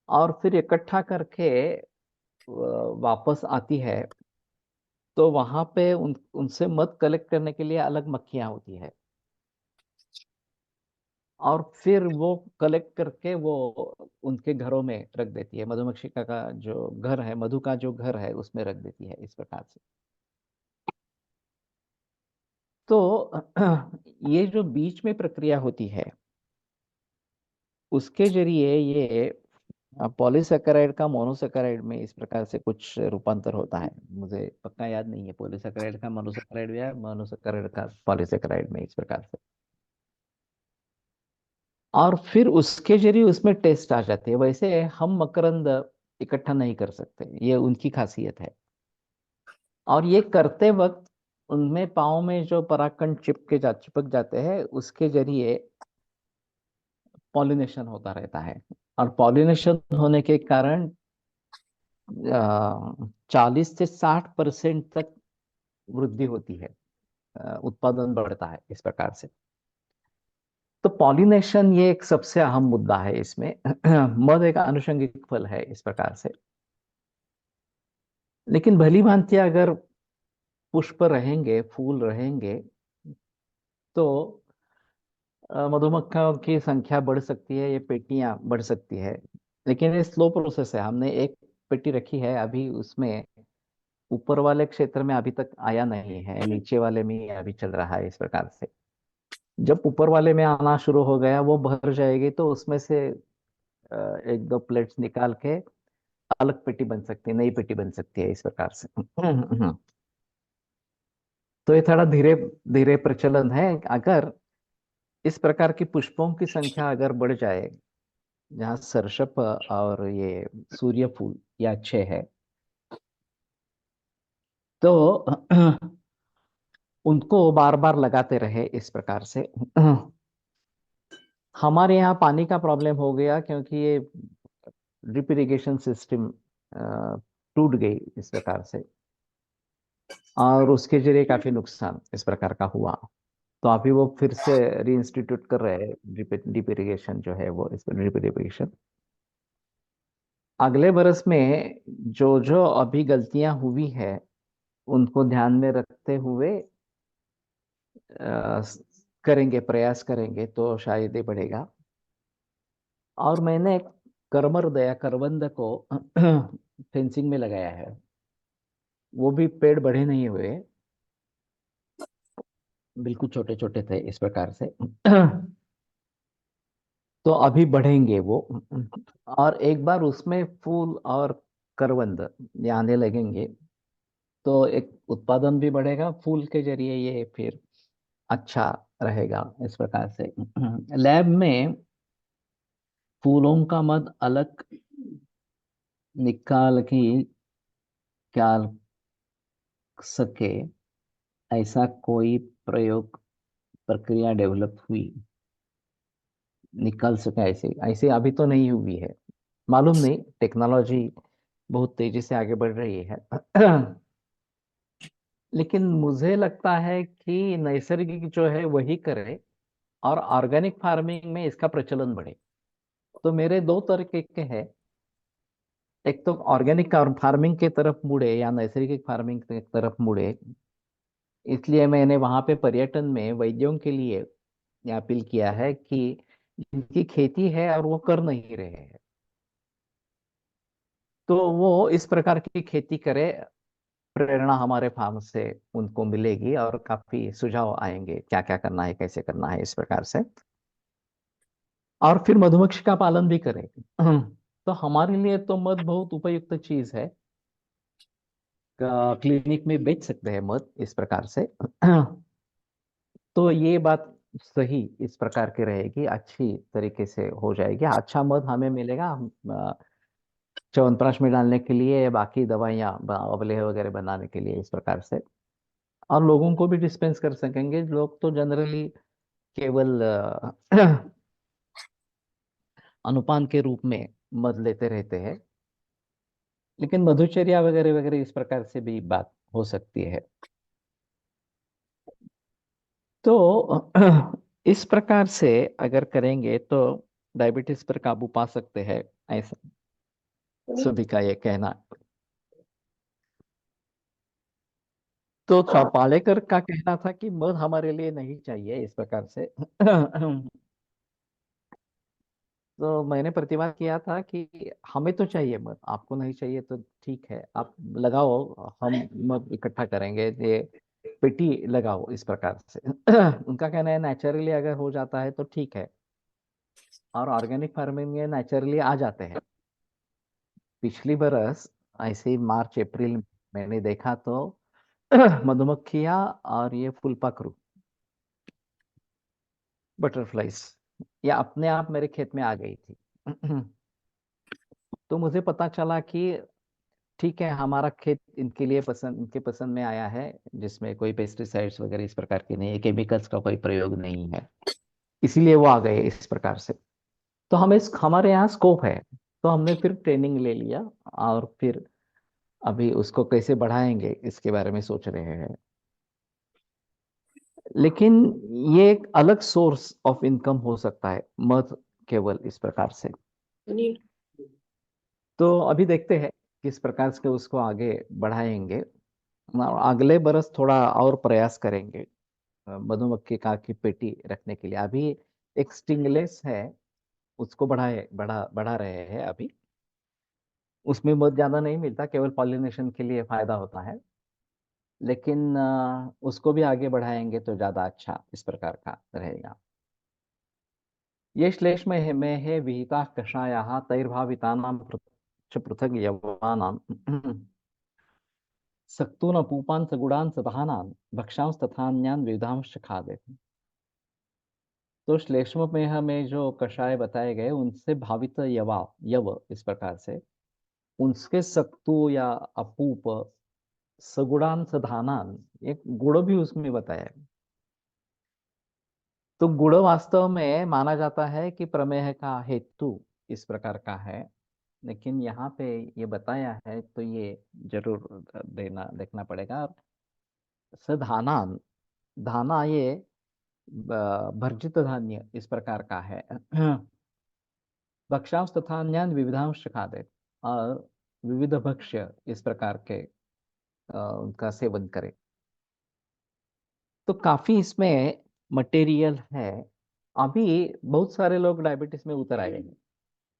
और फिर इकट्ठा करके वापस आती है, तो वहां पे उनसे मध कलेक्ट करने के लिए अलग मक्खियां होती है। और फिर वो कलेक्ट करके वो उनके घरों में रख देती है, मधुमक्षिका का जो घर है, मधु का जो घर है उसमें रख देती है इस प्रकार से। तो ये जो बीच में प्रक्रिया होती है, उसके जरिए ये पॉलीसेकेराइड का मोनोसेकेराइड में इस प्रकार से कुछ रूपांतर होता है। मुझे पक्का याद नहीं है, पॉलीसेकेराइड का मोनोसेकेराइड या मोनोसेकेराइड का पॉलीसेकेराइड में इस प्रकार से। और फिर उसके जरिए उसमें टेस्ट आ जाते हैं। वैसे हम मकरंद इकट्ठा नहीं कर सकते, ये उनकी खासियत है। और ये करते वक्त उनमें पाँव में जो परागकण चिपक जाते हैं, उसके जरिए पॉलिनेशन होता रहता है। और पॉलिनेशन होने के कारण 40 से 60% तक वृद्धि होती है, उत्पादन बढ़ता है इस प्रकार से। तो पॉलिनेशन ये एक सबसे अहम मुद्दा है इसमें। मध एक आनुषंगिक फल है इस प्रकार से। लेकिन भली भांति अगर पुष्प रहेंगे, फूल रहेंगे, तो मधुमक्खियों की संख्या बढ़ सकती है, ये पेटियां बढ़ सकती है। लेकिन ये स्लो प्रोसेस है। हमने एक पेटी रखी है अभी, उसमें ऊपर वाले क्षेत्र में अभी तक आया नहीं है, नीचे वाले में ही अभी चल रहा है इस प्रकार से। जब ऊपर वाले में आना शुरू हो गया, वो भर जाएगी, तो उसमें से एक दो प्लेट्स निकाल के अलग पेटी बन सकती है, नई पेटी बन सकती है इस प्रकार से। तो ये थोड़ा धीरे धीरे प्रचलन है। अगर इस प्रकार की पुष्पों की संख्या अगर बढ़ जाए, जहाँ सरसप और ये सूर्य फूल ये अच्छे है, तो उनको बार बार लगाते रहे इस प्रकार से। हमारे यहाँ पानी का प्रॉब्लम हो गया, क्योंकि ये ड्रिप इरिगेशन सिस्टम टूट गई इस प्रकार से, और उसके जरिए काफी नुकसान इस प्रकार का हुआ। तो अभी वो फिर से रीइंस्टीट्यूट कर रहे हैं ड्रिप इरिगेशन जो है वो, इस पर ड्रिप इरिगेशन। अगले बरस में जो जो अभी गलतियां हुई है उनको ध्यान में रखते हुए अ, करेंगे, प्रयास करेंगे तो शायद ही बढ़ेगा। और मैंने करवंद को फेंसिंग में लगाया है। वो भी पेड़ बड़े नहीं हुए, बिल्कुल छोटे छोटे थे इस प्रकार से। तो अभी बढ़ेंगे वो। और एक बार उसमें फूल और करवंद ये आने लगेंगे तो एक उत्पादन भी बढ़ेगा फूल के जरिए, ये फिर अच्छा रहेगा इस प्रकार से। लैब में फूलों का मध अलग निकाल की क्या सके, ऐसा कोई प्रयोग प्रक्रिया डेवलप हुई, निकाल सके ऐसे ऐसे अभी तो नहीं हुई है। मालूम नहीं, टेक्नोलॉजी बहुत तेजी से आगे बढ़ रही है। लेकिन मुझे लगता है कि नैसर्गिक जो है वही करे और ऑर्गेनिक फार्मिंग में इसका प्रचलन बढ़े। तो मेरे दो तरीके के हैं। एक तो ऑर्गेनिक फार्मिंग की तरफ मुड़े या नैसर्गिक फार्मिंग की तरफ मुड़े। इसलिए मैंने वहां पे पर्यटन में वैद्यों के लिए ये अपील किया है कि जिनकी खेती है और वो कर नहीं रहे हैं, तो वो इस प्रकार की खेती करे। प्रेरणा हमारे फार्म से उनको मिलेगी और काफी सुझाव आएंगे क्या क्या करना है, कैसे करना है, इस प्रकार से। और फिर मधुमक्खी का पालन भी करें। तो हमारे लिए तो मध बहुत उपयुक्त चीज है। क्लिनिक में बेच सकते हैं मध इस प्रकार से। तो ये बात सही इस प्रकार की रहेगी, अच्छी तरीके से हो जाएगी, अच्छा मध हमें मिलेगा। हम च्यवनप्राश में डालने के लिए या बाकी दवाइयाँ अवलेह वगैरह बनाने के लिए इस प्रकार से। और लोगों को भी डिस्पेंस कर सकेंगे। लोग तो जनरली केवल अनुपान के रूप में मध लेते रहते हैं, लेकिन मधुचर्या वगैरह वगैरह इस प्रकार से भी बात हो सकती है। तो इस प्रकार से अगर करेंगे तो डायबिटीज पर काबू पा सकते हैं, ऐसा सभी का ये कहना। तो पालेकर का कहना था कि मध हमारे लिए नहीं चाहिए इस प्रकार से। तो मैंने प्रतिवाद किया था कि हमें तो चाहिए मध, आपको नहीं चाहिए तो ठीक है, आप लगाओ, हम मध इकट्ठा करेंगे, ये पेटी लगाओ इस प्रकार से। उनका कहना है नेचुरली अगर हो जाता है तो ठीक है, और ऑर्गेनिक फार्मिंग में नेचुरली आ जाते हैं। पिछली बरस ऐसे ही मार्च अप्रैल मैंने देखा तो मधुमक्खियां और ये फुलपाखरू, बटरफ्लाइज, ये अपने आप मेरे खेत में आ गई थी। तो मुझे पता चला कि ठीक है, हमारा खेत इनके लिए पसंद, इनके पसंद में आया है, जिसमें कोई पेस्टिसाइड्स वगैरह इस प्रकार के नहीं है, केमिकल्स का कोई प्रयोग नहीं है, इसीलिए वो आ गए इस प्रकार से। तो हमें हमारे यहाँ स्कोप है, तो हमने फिर ट्रेनिंग ले लिया और फिर अभी उसको कैसे बढ़ाएंगे इसके बारे में सोच रहे हैं। लेकिन ये एक अलग सोर्स ऑफ इनकम हो सकता है मध, केवल इस प्रकार से। तो अभी देखते हैं किस प्रकार से उसको आगे बढ़ाएंगे। अगले बरस थोड़ा और प्रयास करेंगे मधुमक्खी का की पेटी रखने के लिए। अभी एक स्टिंगलेस है, उसको बढ़ा रहे हैं अभी। उसमें बहुत ज्यादा नहीं मिलता, केवल पॉलिनेशन के लिए फायदा होता है। लेकिन उसको भी आगे बढ़ाएंगे तो ज्यादा अच्छा इस प्रकार का रहेगा। ये श्लेष्महे विहिताः कषायाः तैर्भावितानां पृथक् यवानां सक्तून अपूपान् सगुणान् सदहानान् भक्षांस्तथान्यान् विविधांश्च खादेत्। तो श्लेष्म में हमें जो कषाय बताए गए उनसे भावित यव इस प्रकार से, उनके सत्तू या अपूप, सगुणान सधानान, एक गुड़ भी उसमें बताया है। तो गुड़ वास्तव में माना जाता है कि प्रमेह का हेतु इस प्रकार का है, लेकिन यहाँ पे ये बताया है तो ये जरूर देखना पड़ेगा। सधानान, धाना ये भर्जित धान्य इस प्रकार का है। भक्ष्यांश तथा अन्य विविधांश खाद्य और विविध भक्ष्य इस प्रकार के उनका सेवन करें। तो काफी इसमें मटेरियल है। अभी बहुत सारे लोग डायबिटीज में उतर आए हैं,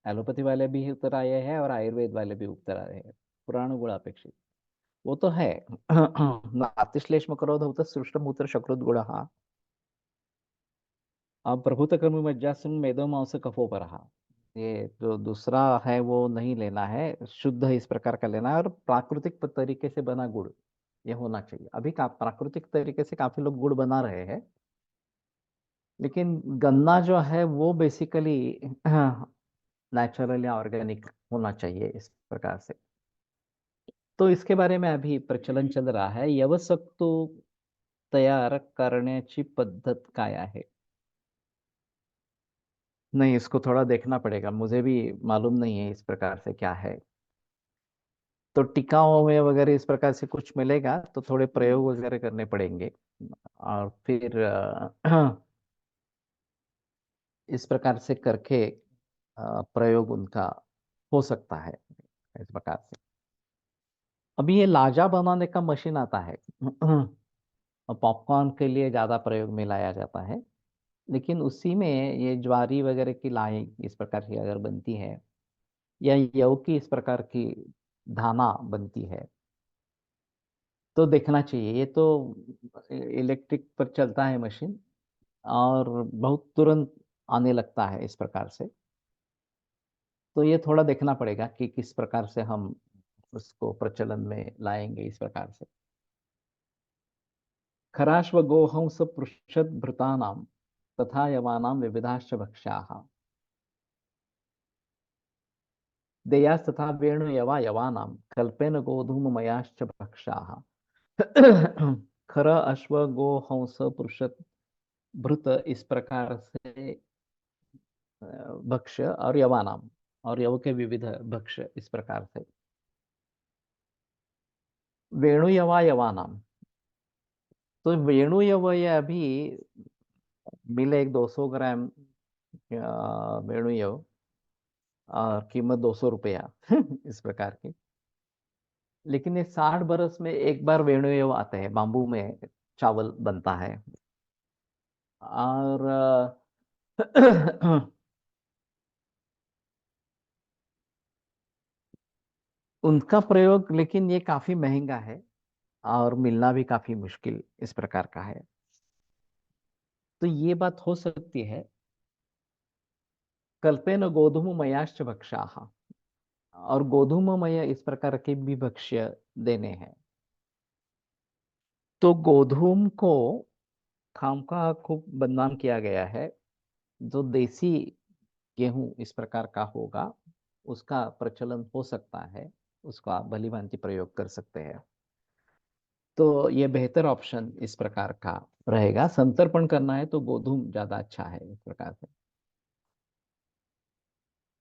एलोपैथी वाले भी उतर आए हैं और आयुर्वेद वाले भी उतर आए हैं, पुराण गुण अपेक्षित वो तो है। नातिश्लेष्म करोध होता सृष्टमूत्र शकृत गुण। अब प्रभुत कर्म मज्जासन मेदो मांस कफो पर। ये जो दूसरा है वो नहीं लेना है, शुद्ध इस प्रकार का लेना है और प्राकृतिक तरीके से बना गुड़ ये होना चाहिए। अभी का प्राकृतिक तरीके से काफी लोग गुड़ बना रहे हैं, लेकिन गन्ना जो है वो बेसिकली नेचुरल या ऑर्गेनिक होना चाहिए इस प्रकार से। तो इसके बारे में अभी प्रचलन चल रहा है। यवसक्तू तयार करण्याची पद्धत काय आहे? नहीं, इसको थोड़ा देखना पड़ेगा, मुझे भी मालूम नहीं है इस प्रकार से क्या है। तो टिकाओं में वगैरह इस प्रकार से कुछ मिलेगा तो थोड़े प्रयोग वगैरह करने पड़ेंगे और फिर इस प्रकार से करके प्रयोग उनका हो सकता है इस प्रकार से। अभी ये लाजा बनाने का मशीन आता है। पॉपकॉर्न के लिए ज्यादा प्रयोग में लाया जाता है, लेकिन उसी में ये ज्वारी वगैरह की लाई इस प्रकार की अगर बनती है या यव की इस प्रकार की धाना बनती है तो देखना चाहिए। ये तो इलेक्ट्रिक पर चलता है मशीन और बहुत तुरंत आने लगता है इस प्रकार से। तो ये थोड़ा देखना पड़ेगा कि किस प्रकार से हम उसको प्रचलन में लाएंगे इस प्रकार से। खराश्व गोहंस पृषद भृतानाम तथा यवानाम विविधाश्च भक्ष्याः देयास्तथा वेणु यवा यवानाम कल्पेन गोधूममयाश्च भक्ष्याः। खर अश्व गो हंस पृषद भृत इस प्रकार से भक्ष्य और यवानाम और यव के विविध भक्ष्य इस प्रकार से। वेणु यवा यवानाम, तो वेणु यव ये अभी मिले एक 200 ग्राम वेणु यव और कीमत 200 रुपया इस प्रकार की। लेकिन ये 60 बरस में एक बार वेणु यव आते हैं, बाम्बू में चावल बनता है। और उनका प्रयोग, लेकिन ये काफी महंगा है और मिलना भी काफी मुश्किल इस प्रकार का है। तो ये बात हो सकती है। कल्पेन गोधूममयाश्च भक्षाः, और गोधूममय इस प्रकार के भी भक्ष्य देने हैं। तो गोधूम को खामखा खूब बदनाम किया गया है। जो देसी गेहूं इस प्रकार का होगा उसका प्रचलन हो सकता है, उसका भली भांति प्रयोग कर सकते हैं। तो ये बेहतर ऑप्शन इस प्रकार का रहेगा। संतर्पण करना है तो गोधूम ज्यादा अच्छा है इस प्रकार से।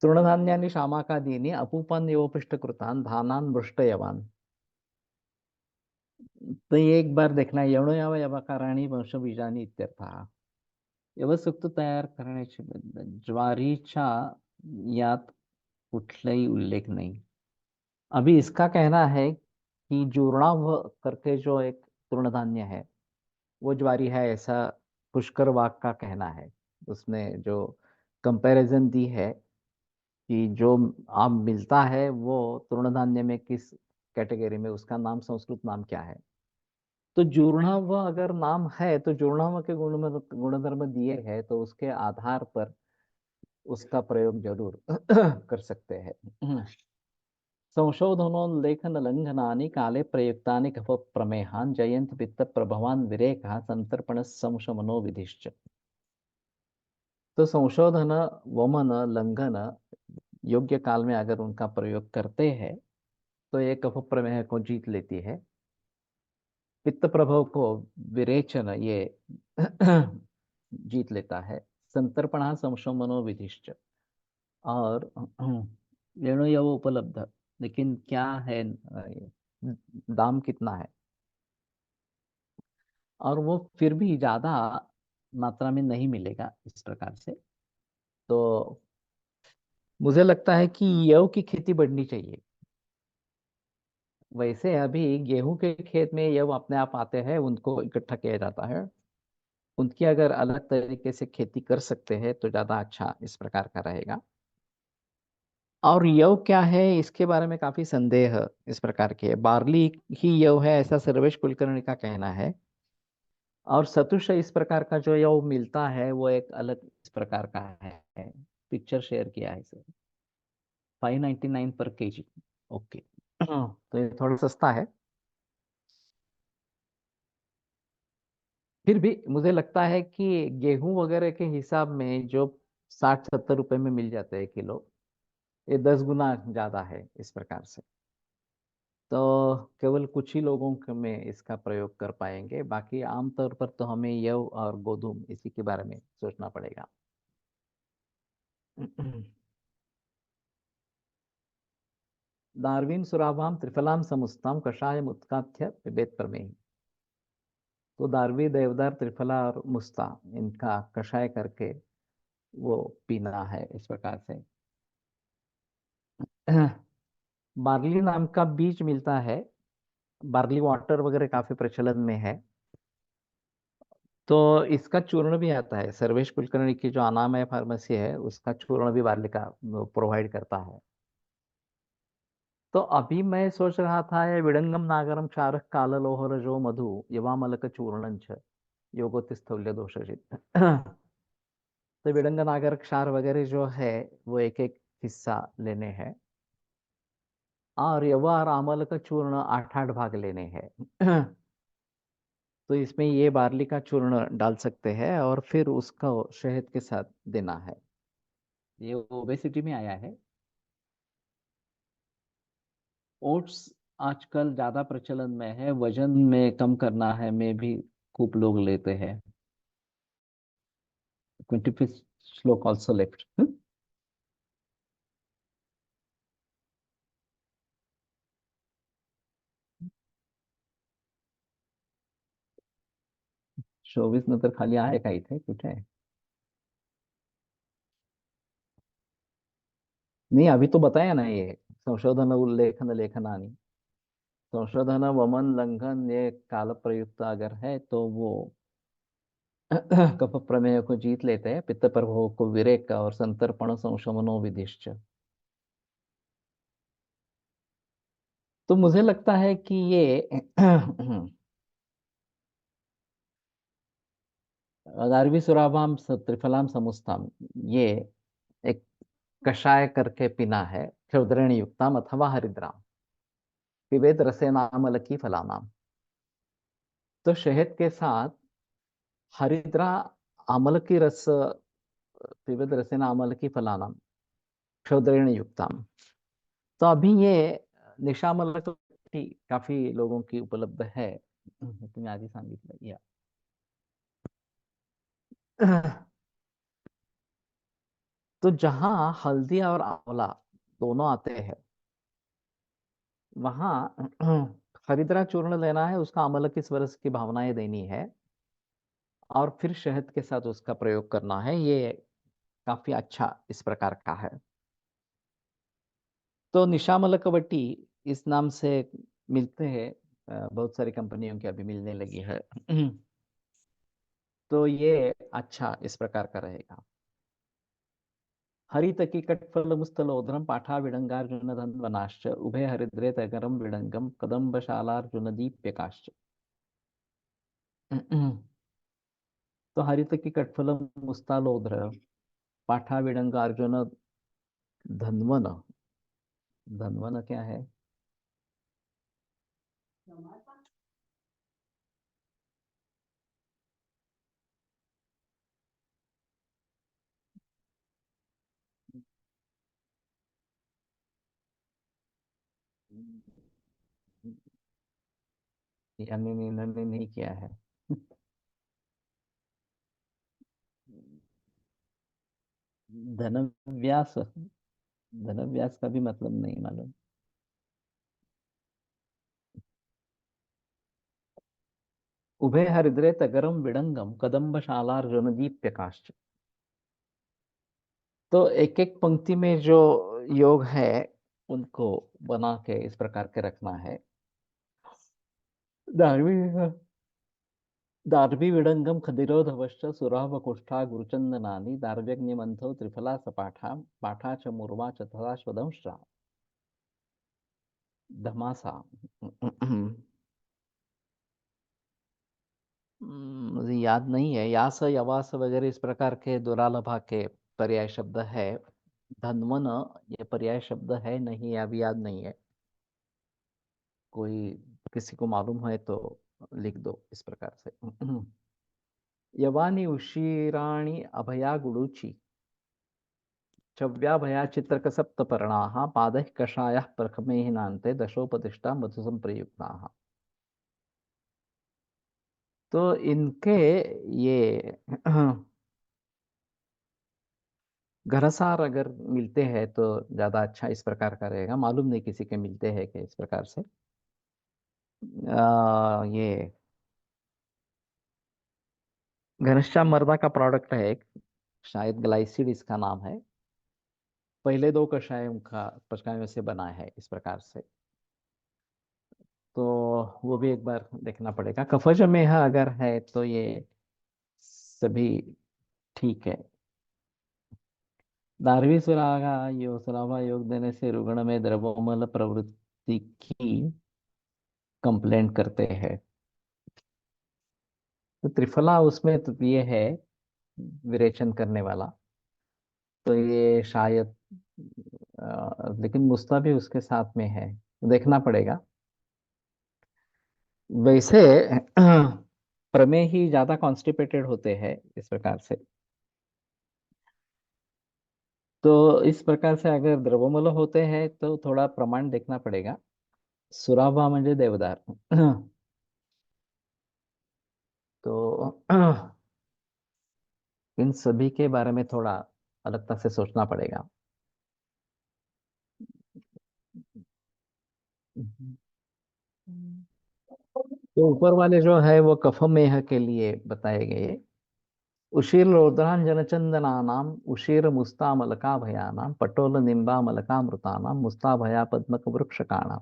तृणधान्यानि शामाकादीनि अपूपान एवोपिष्ट कृतान धानान मृष्टयवान। तो ये एक बार देखना, यवनो याव यवाकाराणी वंशबीजानी इत्यर्थ। यवसूक्त तयार करण्याची पद्धत ज्वारीच्या यात कुठलाही उल्लेख नहीं। अभी इसका कहना है कि जूर्णाव करके जो एक तृणधान्य है वो ज्वारी है, ऐसा पुष्कर वाग का कहना है। उसने जो कंपैरिजन दी है कि जो आम मिलता है वो तृणधान्य में किस कैटेगरी में, उसका नाम संस्कृत नाम क्या है। तो जूर्णव अगर नाम है तो जूर्णव के गुणधर्म दिए हैं तो उसके आधार पर उसका प्रयोग जरूर कर सकते हैं। संशोधनोल्लेखन लंघनानि काले प्रयुक्तानि कफ प्रमेहान जयंत पित्त प्रभवान विरेकः संतर्पण संशमनो विधिश्च। तो संशोधन, वमन, लंघन योग्य काल में अगर उनका प्रयोग करते हैं तो ये कफ प्रमेह को जीत लेती है। पित्त प्रभाव को विरेचन ये जीत लेता है। संतर्पणा संशमनो विधिश्च। और रेणु यव उपलब्ध, लेकिन क्या है दाम कितना है। और वो फिर भी ज्यादा मात्रा में नहीं मिलेगा इस प्रकार से। तो मुझे लगता है कि यव की खेती बढ़नी चाहिए। वैसे अभी गेहूं के खेत में यव अपने आप आते हैं, उनको इकट्ठा किया जाता है। उनकी अगर अलग तरीके से खेती कर सकते हैं तो ज्यादा अच्छा इस प्रकार का रहेगा। और यव क्या है इसके बारे में काफी संदेह इस प्रकार के है। बार्ली ही यव है ऐसा सर्वेश कुलकर्णी का कहना है। और सतुष इस प्रकार का जो यव मिलता है वो एक अलग इस प्रकार का है। पिक्चर शेयर किया है सर। 599 पर केजी। ओके। तो ये थोड़ा सस्ता है। फिर भी मुझे लगता है कि गेहूं वगैरह के हिसाब में जो 60-70 रुपए में मिल जाते हैं किलो, ये 10 गुना ज्यादा है इस प्रकार से। तो केवल कुछ ही लोगों में इसका प्रयोग कर पाएंगे, बाकी आमतौर पर तो हमें यव और गोधूम इसी के बारे में सोचना पड़ेगा। दार्विन सुराभाम त्रिफलाम समुस्ताम कषायम उत्काथ्य पिबेत प्रमेहि। तो दार्वी, देवदार, त्रिफला और मुस्ता, इनका कषाय करके वो पीना है इस प्रकार से। बार्ली नाम का बीज मिलता है। बार्ली वाटर वगैरह काफी प्रचलन में है। तो इसका चूर्ण भी आता है। सर्वेश कुलकर्णी की जो अनामय फार्मेसी है उसका चूर्ण भी बार्ली का प्रोवाइड करता है। तो अभी मैं सोच रहा था ये विडंगम नागरम क्षारक काललोह रजो मधु यवामलक चूर्णं च योगोतिस्थौल्य दोषजित। तो विडंग नागर क्षार वगैरह जो है वो एक एक हिस्सा लेने हैं। और यवा और आमल का चूर्ण 8-8 भाग लेने हैं। तो इसमें ये बार्ली का चूर्ण डाल सकते हैं और फिर उसका शहद के साथ देना है। ये ओबेसिटी में आया है। ओट्स आजकल ज्यादा प्रचलन में है, वजन में कम करना है में भी खूब लोग लेते हैं। 25 श्लोक ऑल्सो लेफ्ट। 24 नंतर खाली आहे का इथे कुठे आहे? नहीं, अभी तो बताया ना ये संशोधन उल्लेखन लेखनानी। संशोधन वमन लंघन ये काल प्रयुक्त अगर है तो वो कफ प्रमेय को जीत लेते हैं, पित्त प्रभव को विरेक और संतर्पण संशमनो विधिश्च। तो मुझे लगता है कि ये गार्वी सुराभाम त्रिफलाम समुस्ताम, ये एक कषाय करके पीना है। क्षुद्रेण युक्ताम अथवा हरिद्राम पिबेत रसेनामल की फलानाम। तो शहद के साथ हरिद्रा, आमल की रस, पिबेत रसेना आमल की फलानाम क्षुद्रेण युक्ताम। तो अभी ये निशामल तो काफी लोगों की उपलब्ध है। तुम्ही आधी सांगितलं या। तो जहां हल्दी और आंवला दोनों आते हैं वहां हरिद्रा चूर्ण लेना है, उसका अमल की स्वरस की भावनाएं देनी है और फिर शहद के साथ उसका प्रयोग करना है। ये काफी अच्छा इस प्रकार का है। तो निशामल कवटी इस नाम से मिलते हैं। बहुत सारी कंपनियों की अभी मिलने लगी है। तो ये अच्छा इस प्रकार का रहेगा। हरित की कटफल मुस्तलोधरम पाठा विडंगार्जुन धन्वनाश्च उभय हरिद्रे तगरम विडंगम कदम्बशालार्जुन दीप्यकाश्च। तो हरित की कटफल मुस्तालोध्र पाठा विडंग अर्जुन धन्वन। धन्वन क्या है? यानी इन्होंने नहीं किया है। धनव्यास। धनव्यास का भी मतलब नहीं मालूम। उभे हरिद्रे तगरम विडंगम कदम्बशालार्जुन दीप्यकाश्च। तो एक एक पंक्ति में जो योग है उनको बना के इस प्रकार के रखना है। दार्वी दार्वी विडंगम खदिरोधवश्च सुरावकुष्ठा गुरुचंदनानि दार्व्यग्निमंथो त्रिफला सपाठा पाठा च मूर्वा च तथा स्वदंश्रा धमासा। मुझे याद नहीं है, यास यवास वगैरह इस प्रकार के दुरालभा के पर्याय शब्द है। धन्वन ये पर्याय शब्द है नहीं, अभी याद नहीं है। कोई किसी को मालूम है तो लिख दो इस प्रकार से। यवानी उशीराणि अभया गुडुचि चव्याभया चित्रक सप्तपर्णाः पादैः कषायः प्रथमैः नान्ते दशोपदिष्टा मधुसंप्रयुक्ताः। तो इनके ये घरसार अगर मिलते हैं तो ज्यादा अच्छा इस प्रकार का रहेगा। मालूम नहीं किसी के मिलते हैं कि इस प्रकार से। ये घनश्याम मर्दा का प्रोडक्ट है एक, शायद ग्लाइसिड इसका नाम है। पहले दो कषायों का कषायों से बना है इस प्रकार से। तो वो भी एक बार देखना पड़ेगा। कफज में है अगर है तो ये सभी ठीक है। दारवी सुरावा योग देने से रुग्ण में द्रवोमल प्रवृत्ति की कंप्लेंट करते हैं। तो त्रिफला उसमें तो ये है विरेचन करने वाला। तो ये शायद लेकिन मुस्ता भी उसके साथ में है, देखना पड़ेगा। वैसे प्रमेय ही ज्यादा कॉन्स्टिपेटेड होते हैं इस प्रकार से। तो इस प्रकार से अगर द्रवमल होते हैं तो थोड़ा प्रमाण देखना पड़ेगा। सुराबा म्हणजे देवदार। तो इन सभी के बारे में थोड़ा अलगता से सोचना पड़ेगा। तो ऊपर वाले जो है वो कफमेह के लिए बताए गए। उशीर रौद्रांजनचंदनानाम उशीर मुस्तामलकाभयानाम पटोल निम्बामलकामृतानाम मुस्ताभया पद्मक वृक्षकाणाम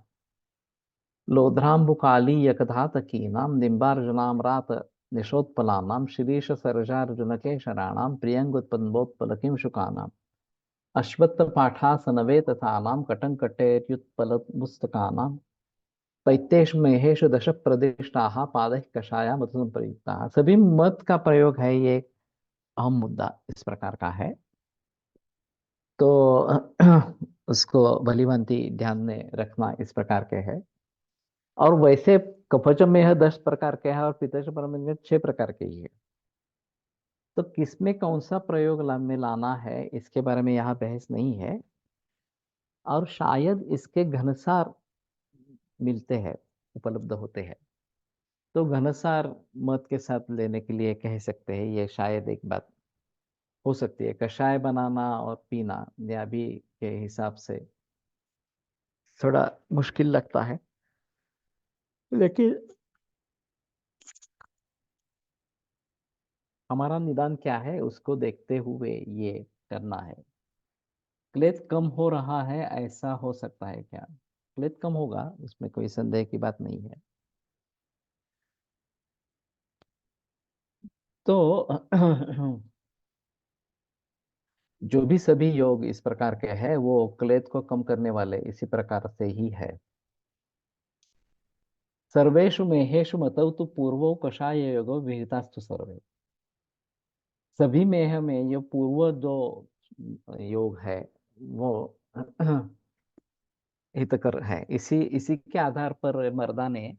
लोध्राम्बुकालीयकधातकीनां निम्बार्जुनाम्रात निशोत्पलानां शिरीष सरजार्जुनकेशराणां प्रियङ्गुत्पन्नोत्पलकिंशुकानाम् अश्वत्थपाठासनवेतथानां कटङ्कटेर्युत्पलमुस्तकानां पैतेषु महेषु दश प्रदिष्टाः पादैः कषाया मधु संप्रयुक्ताः। सभी मत का प्रयोग है, ये अहम मुद्दा इस प्रकार का है। तो उसको भलीभांति ध्यान में रखना इस प्रकार के है। और वैसे कफच में है 10 प्रकार के हैं और पित्तज में 6 प्रकार के ही है। तो किसमें कौन सा प्रयोग में लाना है इसके बारे में यहाँ बहस नहीं है। और शायद इसके घनसार मिलते हैं, उपलब्ध होते हैं। तो घनसार मत के साथ लेने के लिए कह सकते हैं, ये शायद एक बात हो सकती है। कषाय बनाना और पीना ये अभी के हिसाब से थोड़ा मुश्किल लगता है, लेकिन हमारा निदान क्या है उसको देखते हुए ये करना है। क्लेश कम हो रहा है ऐसा हो सकता है क्या? क्लेश कम होगा, उसमें कोई संदेह की बात नहीं है। तो जो भी सभी योग इस प्रकार के हैं वो क्लेश को कम करने वाले इसी प्रकार से ही है। सर्वेषु मेहेषु मतौ तु पूर्वो कषाय योगो विहितास्तु सर्वे। सभी मेह में जो पूर्व दो योग है वो हितकर है। इसी इसी के आधार पर मर्दा ने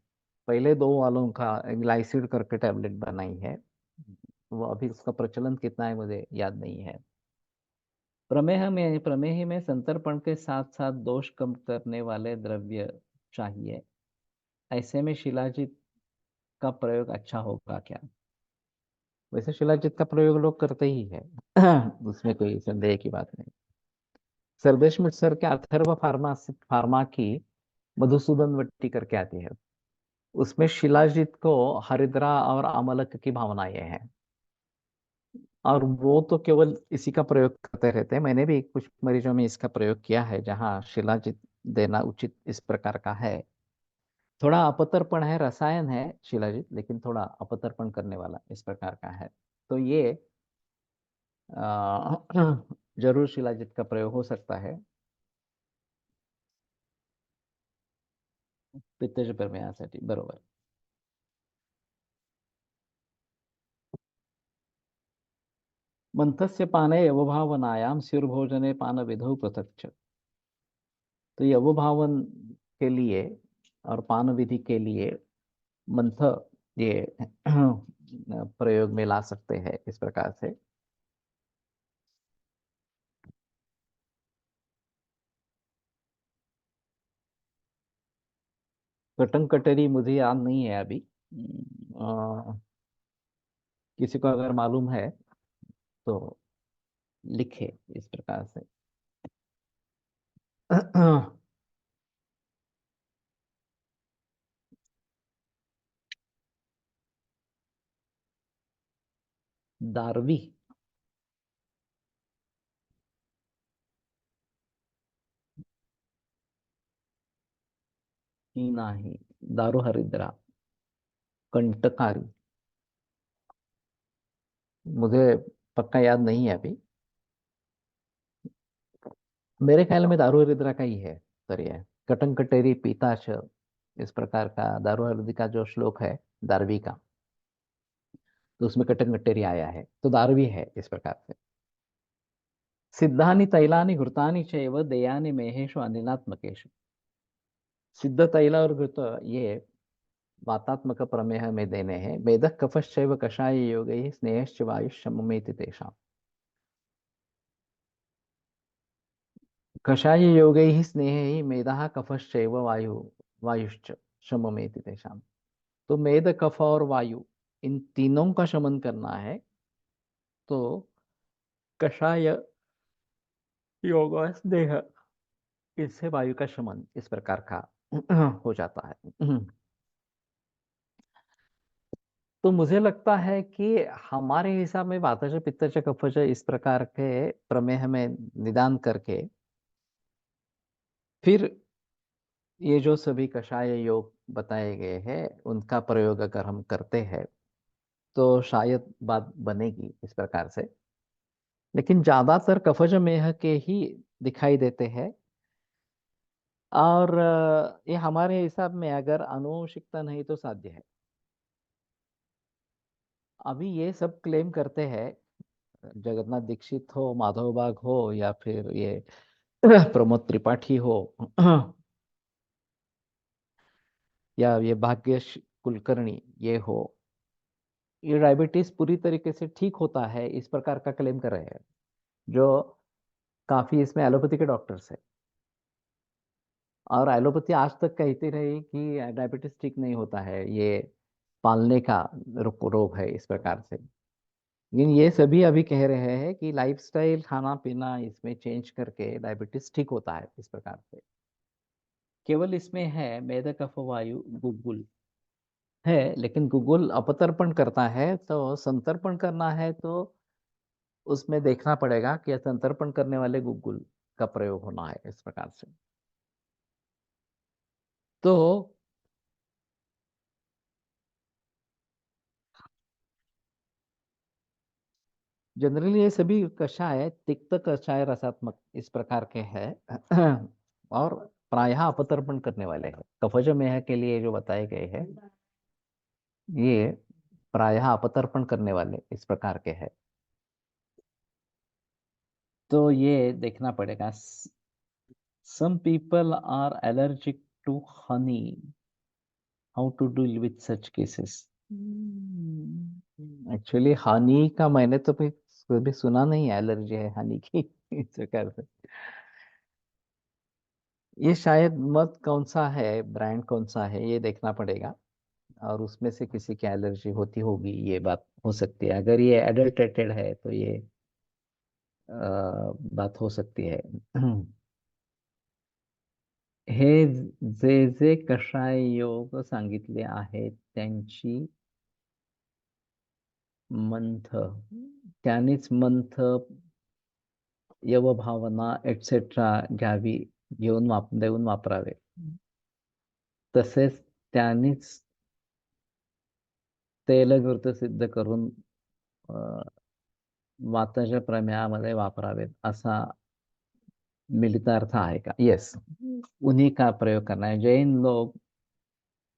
पहले दो वालों का ग्लाइसिड करके टैबलेट बनाई है। वो अभी उसका प्रचलन कितना है मुझे याद नहीं है। प्रमेह में संतर्पण के साथ साथ दोष कम करने वाले द्रव्य चाहिए। ऐसे में शिलाजीत का प्रयोग अच्छा होगा क्या? वैसे शिलाजीत का प्रयोग लोग करते ही है। उसमें कोई संदेह की बात नहीं। सरदेश मिश्र के अथर्व फार्मा फार्मा की मधुसूदन वट्टी करके आती है। उसमें शिलाजीत को हरिद्रा और अमलक की भावनाएं हैं, और वो तो केवल इसी का प्रयोग करते रहते हैं। मैंने भी कुछ मरीजों में इसका प्रयोग किया है जहाँ शिलाजीत देना उचित इस प्रकार का है। थोड़ा अपतर्पण है, रसायन है शिलाजीत, लेकिन थोड़ा अपतर्पण करने वाला इस प्रकार का है। तो ये अ, जरूर शिलाजीत का प्रयोग हो सकता है पित्तज प्रमेयासाठी, बरोबर। मंथस्य पाने यवभावनायाम स्युर्भोजने पान विधौ पृथक् च। तो यवभावन के लिए और पान विधि के लिए मंथ ये प्रयोग में ला सकते हैं इस प्रकार से। कटंग कटरी मुझे याद नहीं है अभी। किसी को अगर मालूम है तो लिखे इस प्रकार से। दारवी ही नाही, दारू हरिद्रा, कंटकारी, मुझे पक्का याद नहीं है अभी। मेरे ख्याल में दारू हरिद्रा का ही है सर ये। कटंग कटेरी पीताश, इस प्रकार का दारू हरिद्रा का जो श्लोक है दारवी का, तो उसमें कटंग कटेरी आया है, तो दारवी है इस प्रकार से। सिद्धानि तैलानि घृतानि चैव देयानि मेहेषु अनिलात्मकेषु। सिद्ध तैल और घृत ये वातात्मक प्रमेह में देने हैं। मेदः कफश्चैव कषाय योगैः स्नेहश्च वायुश्चममेति तेषाम्। कषाय योगैः स्नेहैः मेदः कफश्चैव वायुश्च शममेति तेषाम्। तो मेद, कफ और वायु, इन तीनों का शमन करना है तो कषाय योग और स्नेह, इससे वायु का शमन इस प्रकार का हो जाता है। तो मुझे लगता है कि हमारे हिसाब में वातज पित्तज कफज इस प्रकार के प्रमेह में निदान करके फिर ये जो सभी कषाय योग बताए गए हैं उनका प्रयोग अगर हम करते हैं तो शायद बात बनेगी इस प्रकार से। लेकिन ज्यादातर कफज मेह के ही दिखाई देते हैं। और ये हमारे हिसाब में अगर आनुवंशिकता नहीं तो साध्य है। अभी ये सब क्लेम करते हैं, जगन्नाथ दीक्षित हो, माधव बाग हो, या फिर ये प्रमोद त्रिपाठी हो, या ये कुलकर्णी ये हो, ये डायबिटीज पूरी तरीके से ठीक होता है इस प्रकार का क्लेम कर रहे हैं, जो काफी इसमें एलोपैथी के डॉक्टर्स है। और एलोपैथी आज तक कहती रही कि डायबिटीज ठीक नहीं होता है, ये पालने का रोग है इस प्रकार से। लेकिन ये सभी अभी कह रहे हैं कि लाइफस्टाइल, खाना पीना इसमें चेंज करके डायबिटीज ठीक होता है इस प्रकार से। केवल इसमें है मेद कफ वायु गुगुल है, लेकिन गुगुल अपतर्पण करता है, तो संतर्पण करना है तो उसमें देखना पड़ेगा कि संतर्पण करने वाले गुगुल का प्रयोग होना है इस प्रकार से। तो जनरली ये सभी कषाय तिक्त कषाय रसात्मक इस प्रकार के हैं और प्रायः अपतर्पण करने वाले हैं। कफज मेह के लिए जो बताए गए हैं ये प्रायः अपतर्पण करने वाले इस प्रकार के हैं। तो ये देखना पड़ेगा। Some people are allergic to honey, how to deal with such cases. Actually honey का मैंने तो कभी सुना नहीं है एलर्जी है हनी की इस प्रकार से। ये शायद मत कौन सा है, ब्रांड कौन सा है ये देखना पड़ेगा, और उसमें से किसी की एलर्जी होती होगी, ये बात हो सकती है। अगर ये एडल्टेटेड है तो ये बात हो सकती है। हे जे जे कषाय योग सांगितले आहेत त्यांची मंथ त्यांनीच मंथ यवभावना एटसेट्रा घ्यावी घेऊन देऊन वापरावे. तसेच त्यांनीच तेलगुर्त सिद्ध करून अ, वाताच्या प्रमेयामध्ये वापरावेत असा मिलितार्थ आहे का? यस, उन्हीं का प्रयोग करना है. जैन लोग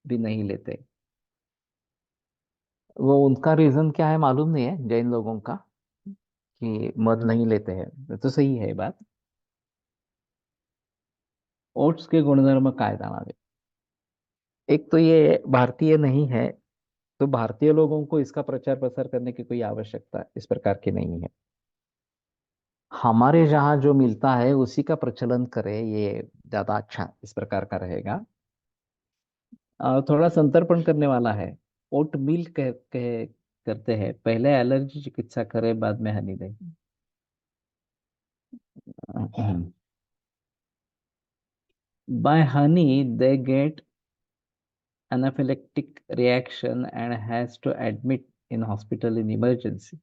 भी नहीं लेते. वो उनका रीजन क्या है मालूम नहीं है जैन लोगों का, कि मध नहीं लेते हैं. तो सही है ये बात. ओट्स के गुणधर्म काय जानावे. एक तो ये भारतीय नहीं है, तो भारतीय लोगों को इसका प्रचार प्रसार करने की कोई आवश्यकता इस प्रकार की नहीं है. हमारे यहाँ जो मिलता है उसी का प्रचलन करे, ये ज्यादा अच्छा इस प्रकार का रहेगा. थोड़ा संतर्पण करने वाला है. ओट मिल कह करते हैं, पहले एलर्जी चिकित्सा करे बाद में हनी दे. By honey, they get anaphylactic reaction and has to admit in hospital in emergency.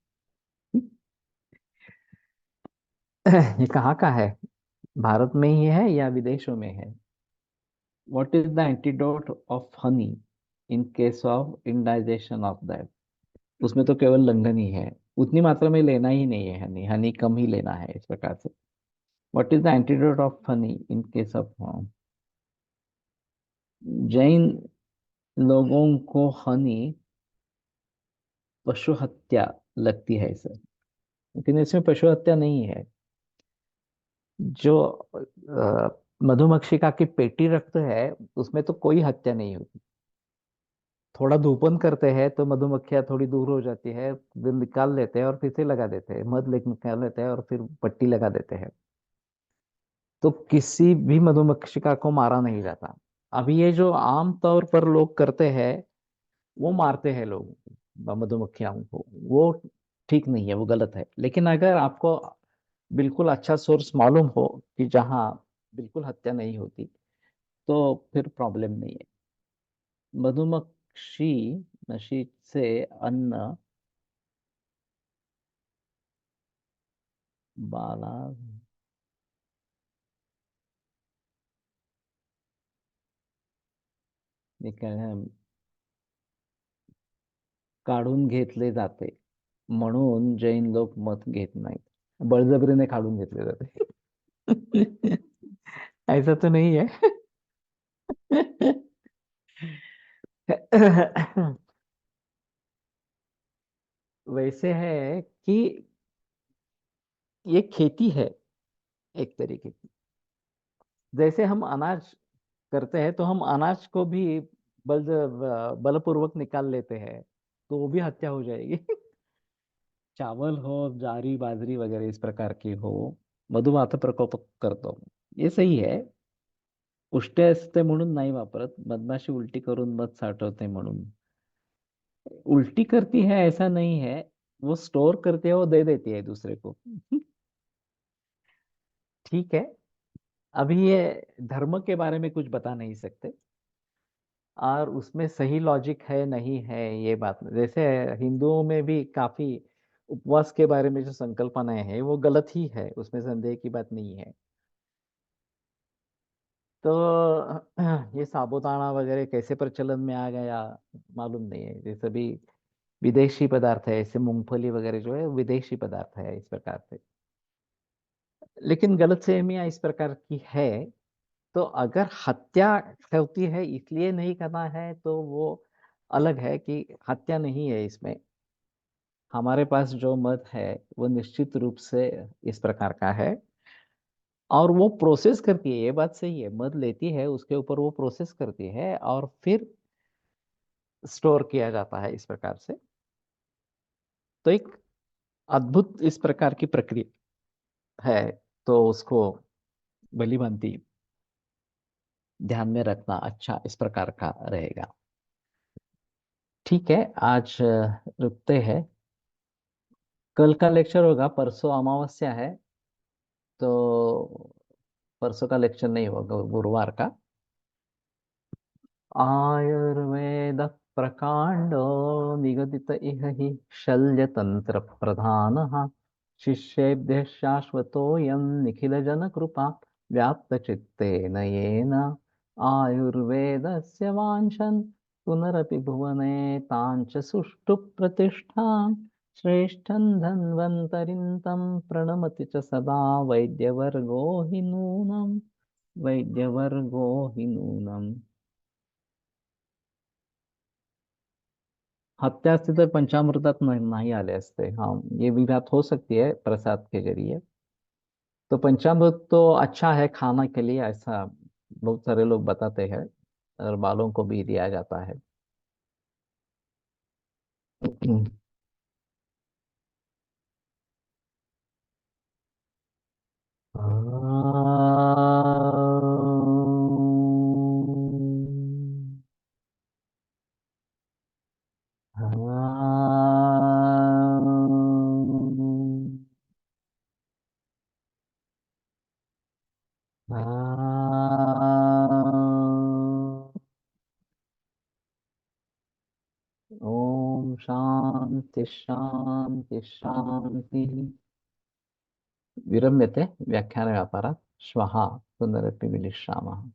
ये कहाँ का है? भारत में ही है या विदेशों में है? What is the antidote of honey in case of indigestion of that? उसमें तो केवल लंघन ही है. उतनी मात्रा में लेना ही नहीं है हनी, हनी कम ही लेना है इस प्रकार से. What is the antidote of honey in case of Jain लोगों को हनी पशु हत्या लगती है सर, लेकिन इसमें पशु हत्या नहीं है. जो मधुमक्षिका की पेटी रखते हैं उसमें तो कोई हत्या नहीं होती. थोड़ा धूपन करते हैं तो मधुमक्खियां थोड़ी दूर हो जाती है, फिर निकाल लेते हैं और फिर से लगा देते हैं, मध लेकर निकाल लेते हैं और फिर पट्टी लगा देते हैं. तो किसी भी मधुमक्षिका को मारा नहीं जाता. अभी ये जो आम तौर पर लोग करते हैं, वो मारते हैं लोग मधुमक्खियों को. वो ठीक नहीं है, वो गलत है. लेकिन अगर आपको बिल्कुल अच्छा सोर्स मालूम हो कि जहाँ बिल्कुल हत्या नहीं होती, तो फिर प्रॉब्लम नहीं है. मधुमक्षी नशी से अन्न बाला निकाल काढून घेतले जाते म्हणून जैन लोक मत घेत नाहीत. बळजबरीने काढून घेतले जाते. ऐसा तो नहीं है. वैसे है कि ये खेती है एक तरीके की. जैसे हम अनाज करते हैं तो हम अनाज को भी बल बलपूर्वक निकाल लेते हैं, तो वो भी हत्या हो जाएगी. चावल हो, ज्वारी बाजरी वगैरह इस प्रकार की हो, मधुमाता प्रकोप करतो. ये सही है. उष्टे असते म्हणून नाही वापरत, मधमाशी उलटी करून मध साठवते म्हणून. उल्टी करती है ऐसा नहीं है, वो स्टोर करती है, वो दे देती है दूसरे को. ठीक है. अभी ये धर्म के बारे में कुछ बता नहीं सकते, और उसमें सही लॉजिक है नहीं है ये बात नहीं. जैसे हिंदुओं में भी काफी उपवास के बारे में जो संकल्पनाएं हैं वो गलत ही है, उसमें संदेह की बात नहीं है. तो ये साबूदाना वगैरह कैसे प्रचलन में आ गया मालूम नहीं है. ये सभी विदेशी पदार्थ है, ऐसे मूंगफली वगैरह जो है विदेशी पदार्थ है इस प्रकार से. लेकिन गलतफहमियां इस प्रकार की है. तो अगर हत्या होती है इसलिए नहीं करना है तो वो अलग है कि हत्या नहीं है इसमें. हमारे पास जो मत है वो निश्चित रूप से इस प्रकार का है, और वो प्रोसेस करती है. ये बात सही है, मध लेती है उसके ऊपर वो प्रोसेस करती है और फिर स्टोर किया जाता है इस प्रकार से. तो एक अद्भुत इस प्रकार की प्रक्रिया है. तो उसको भली भांति ध्यान में रखना अच्छा इस प्रकार का रहेगा. ठीक है, आज रुकते हैं. कल का लेक्चर होगा, परसों अमावस्या है. तो परसों का लेक्चर नहीं होगा, गुरुवार का। आयुर्वेद प्रकांडो निगदित इह हि शल्यतंत्र प्रधानः शिष्येभ्यः शाश्वतोऽयं निखिलजनकृपा व्याप्तचित्तेन येन आयुर्वेदस्य वाञ्छन् पुनरपि भुवने ताञ्च सुष्ठु प्रतिष्ठां श्रेष्ठं धन्वन्तरिं तं प्रणमति च सदा वैद्यवर्गो हि नूनम् वैद्यवर्गो हि नूनम्। हत्या असती तर पंचामृतात नाही आले असते। हाँ, ये भी बात हो सकती है प्रसाद के जरिए। तो पंचामृत तो अच्छा है खाना के लिए, ऐसा बहुत सारे लोग बताते हैं, और बालों को भी दिया जाता है। हम्म। ओम शांति शांति शांति। विरम्यते व्याख्यान व्यापारात् श्वः पुनरपि मिलिष्यामः।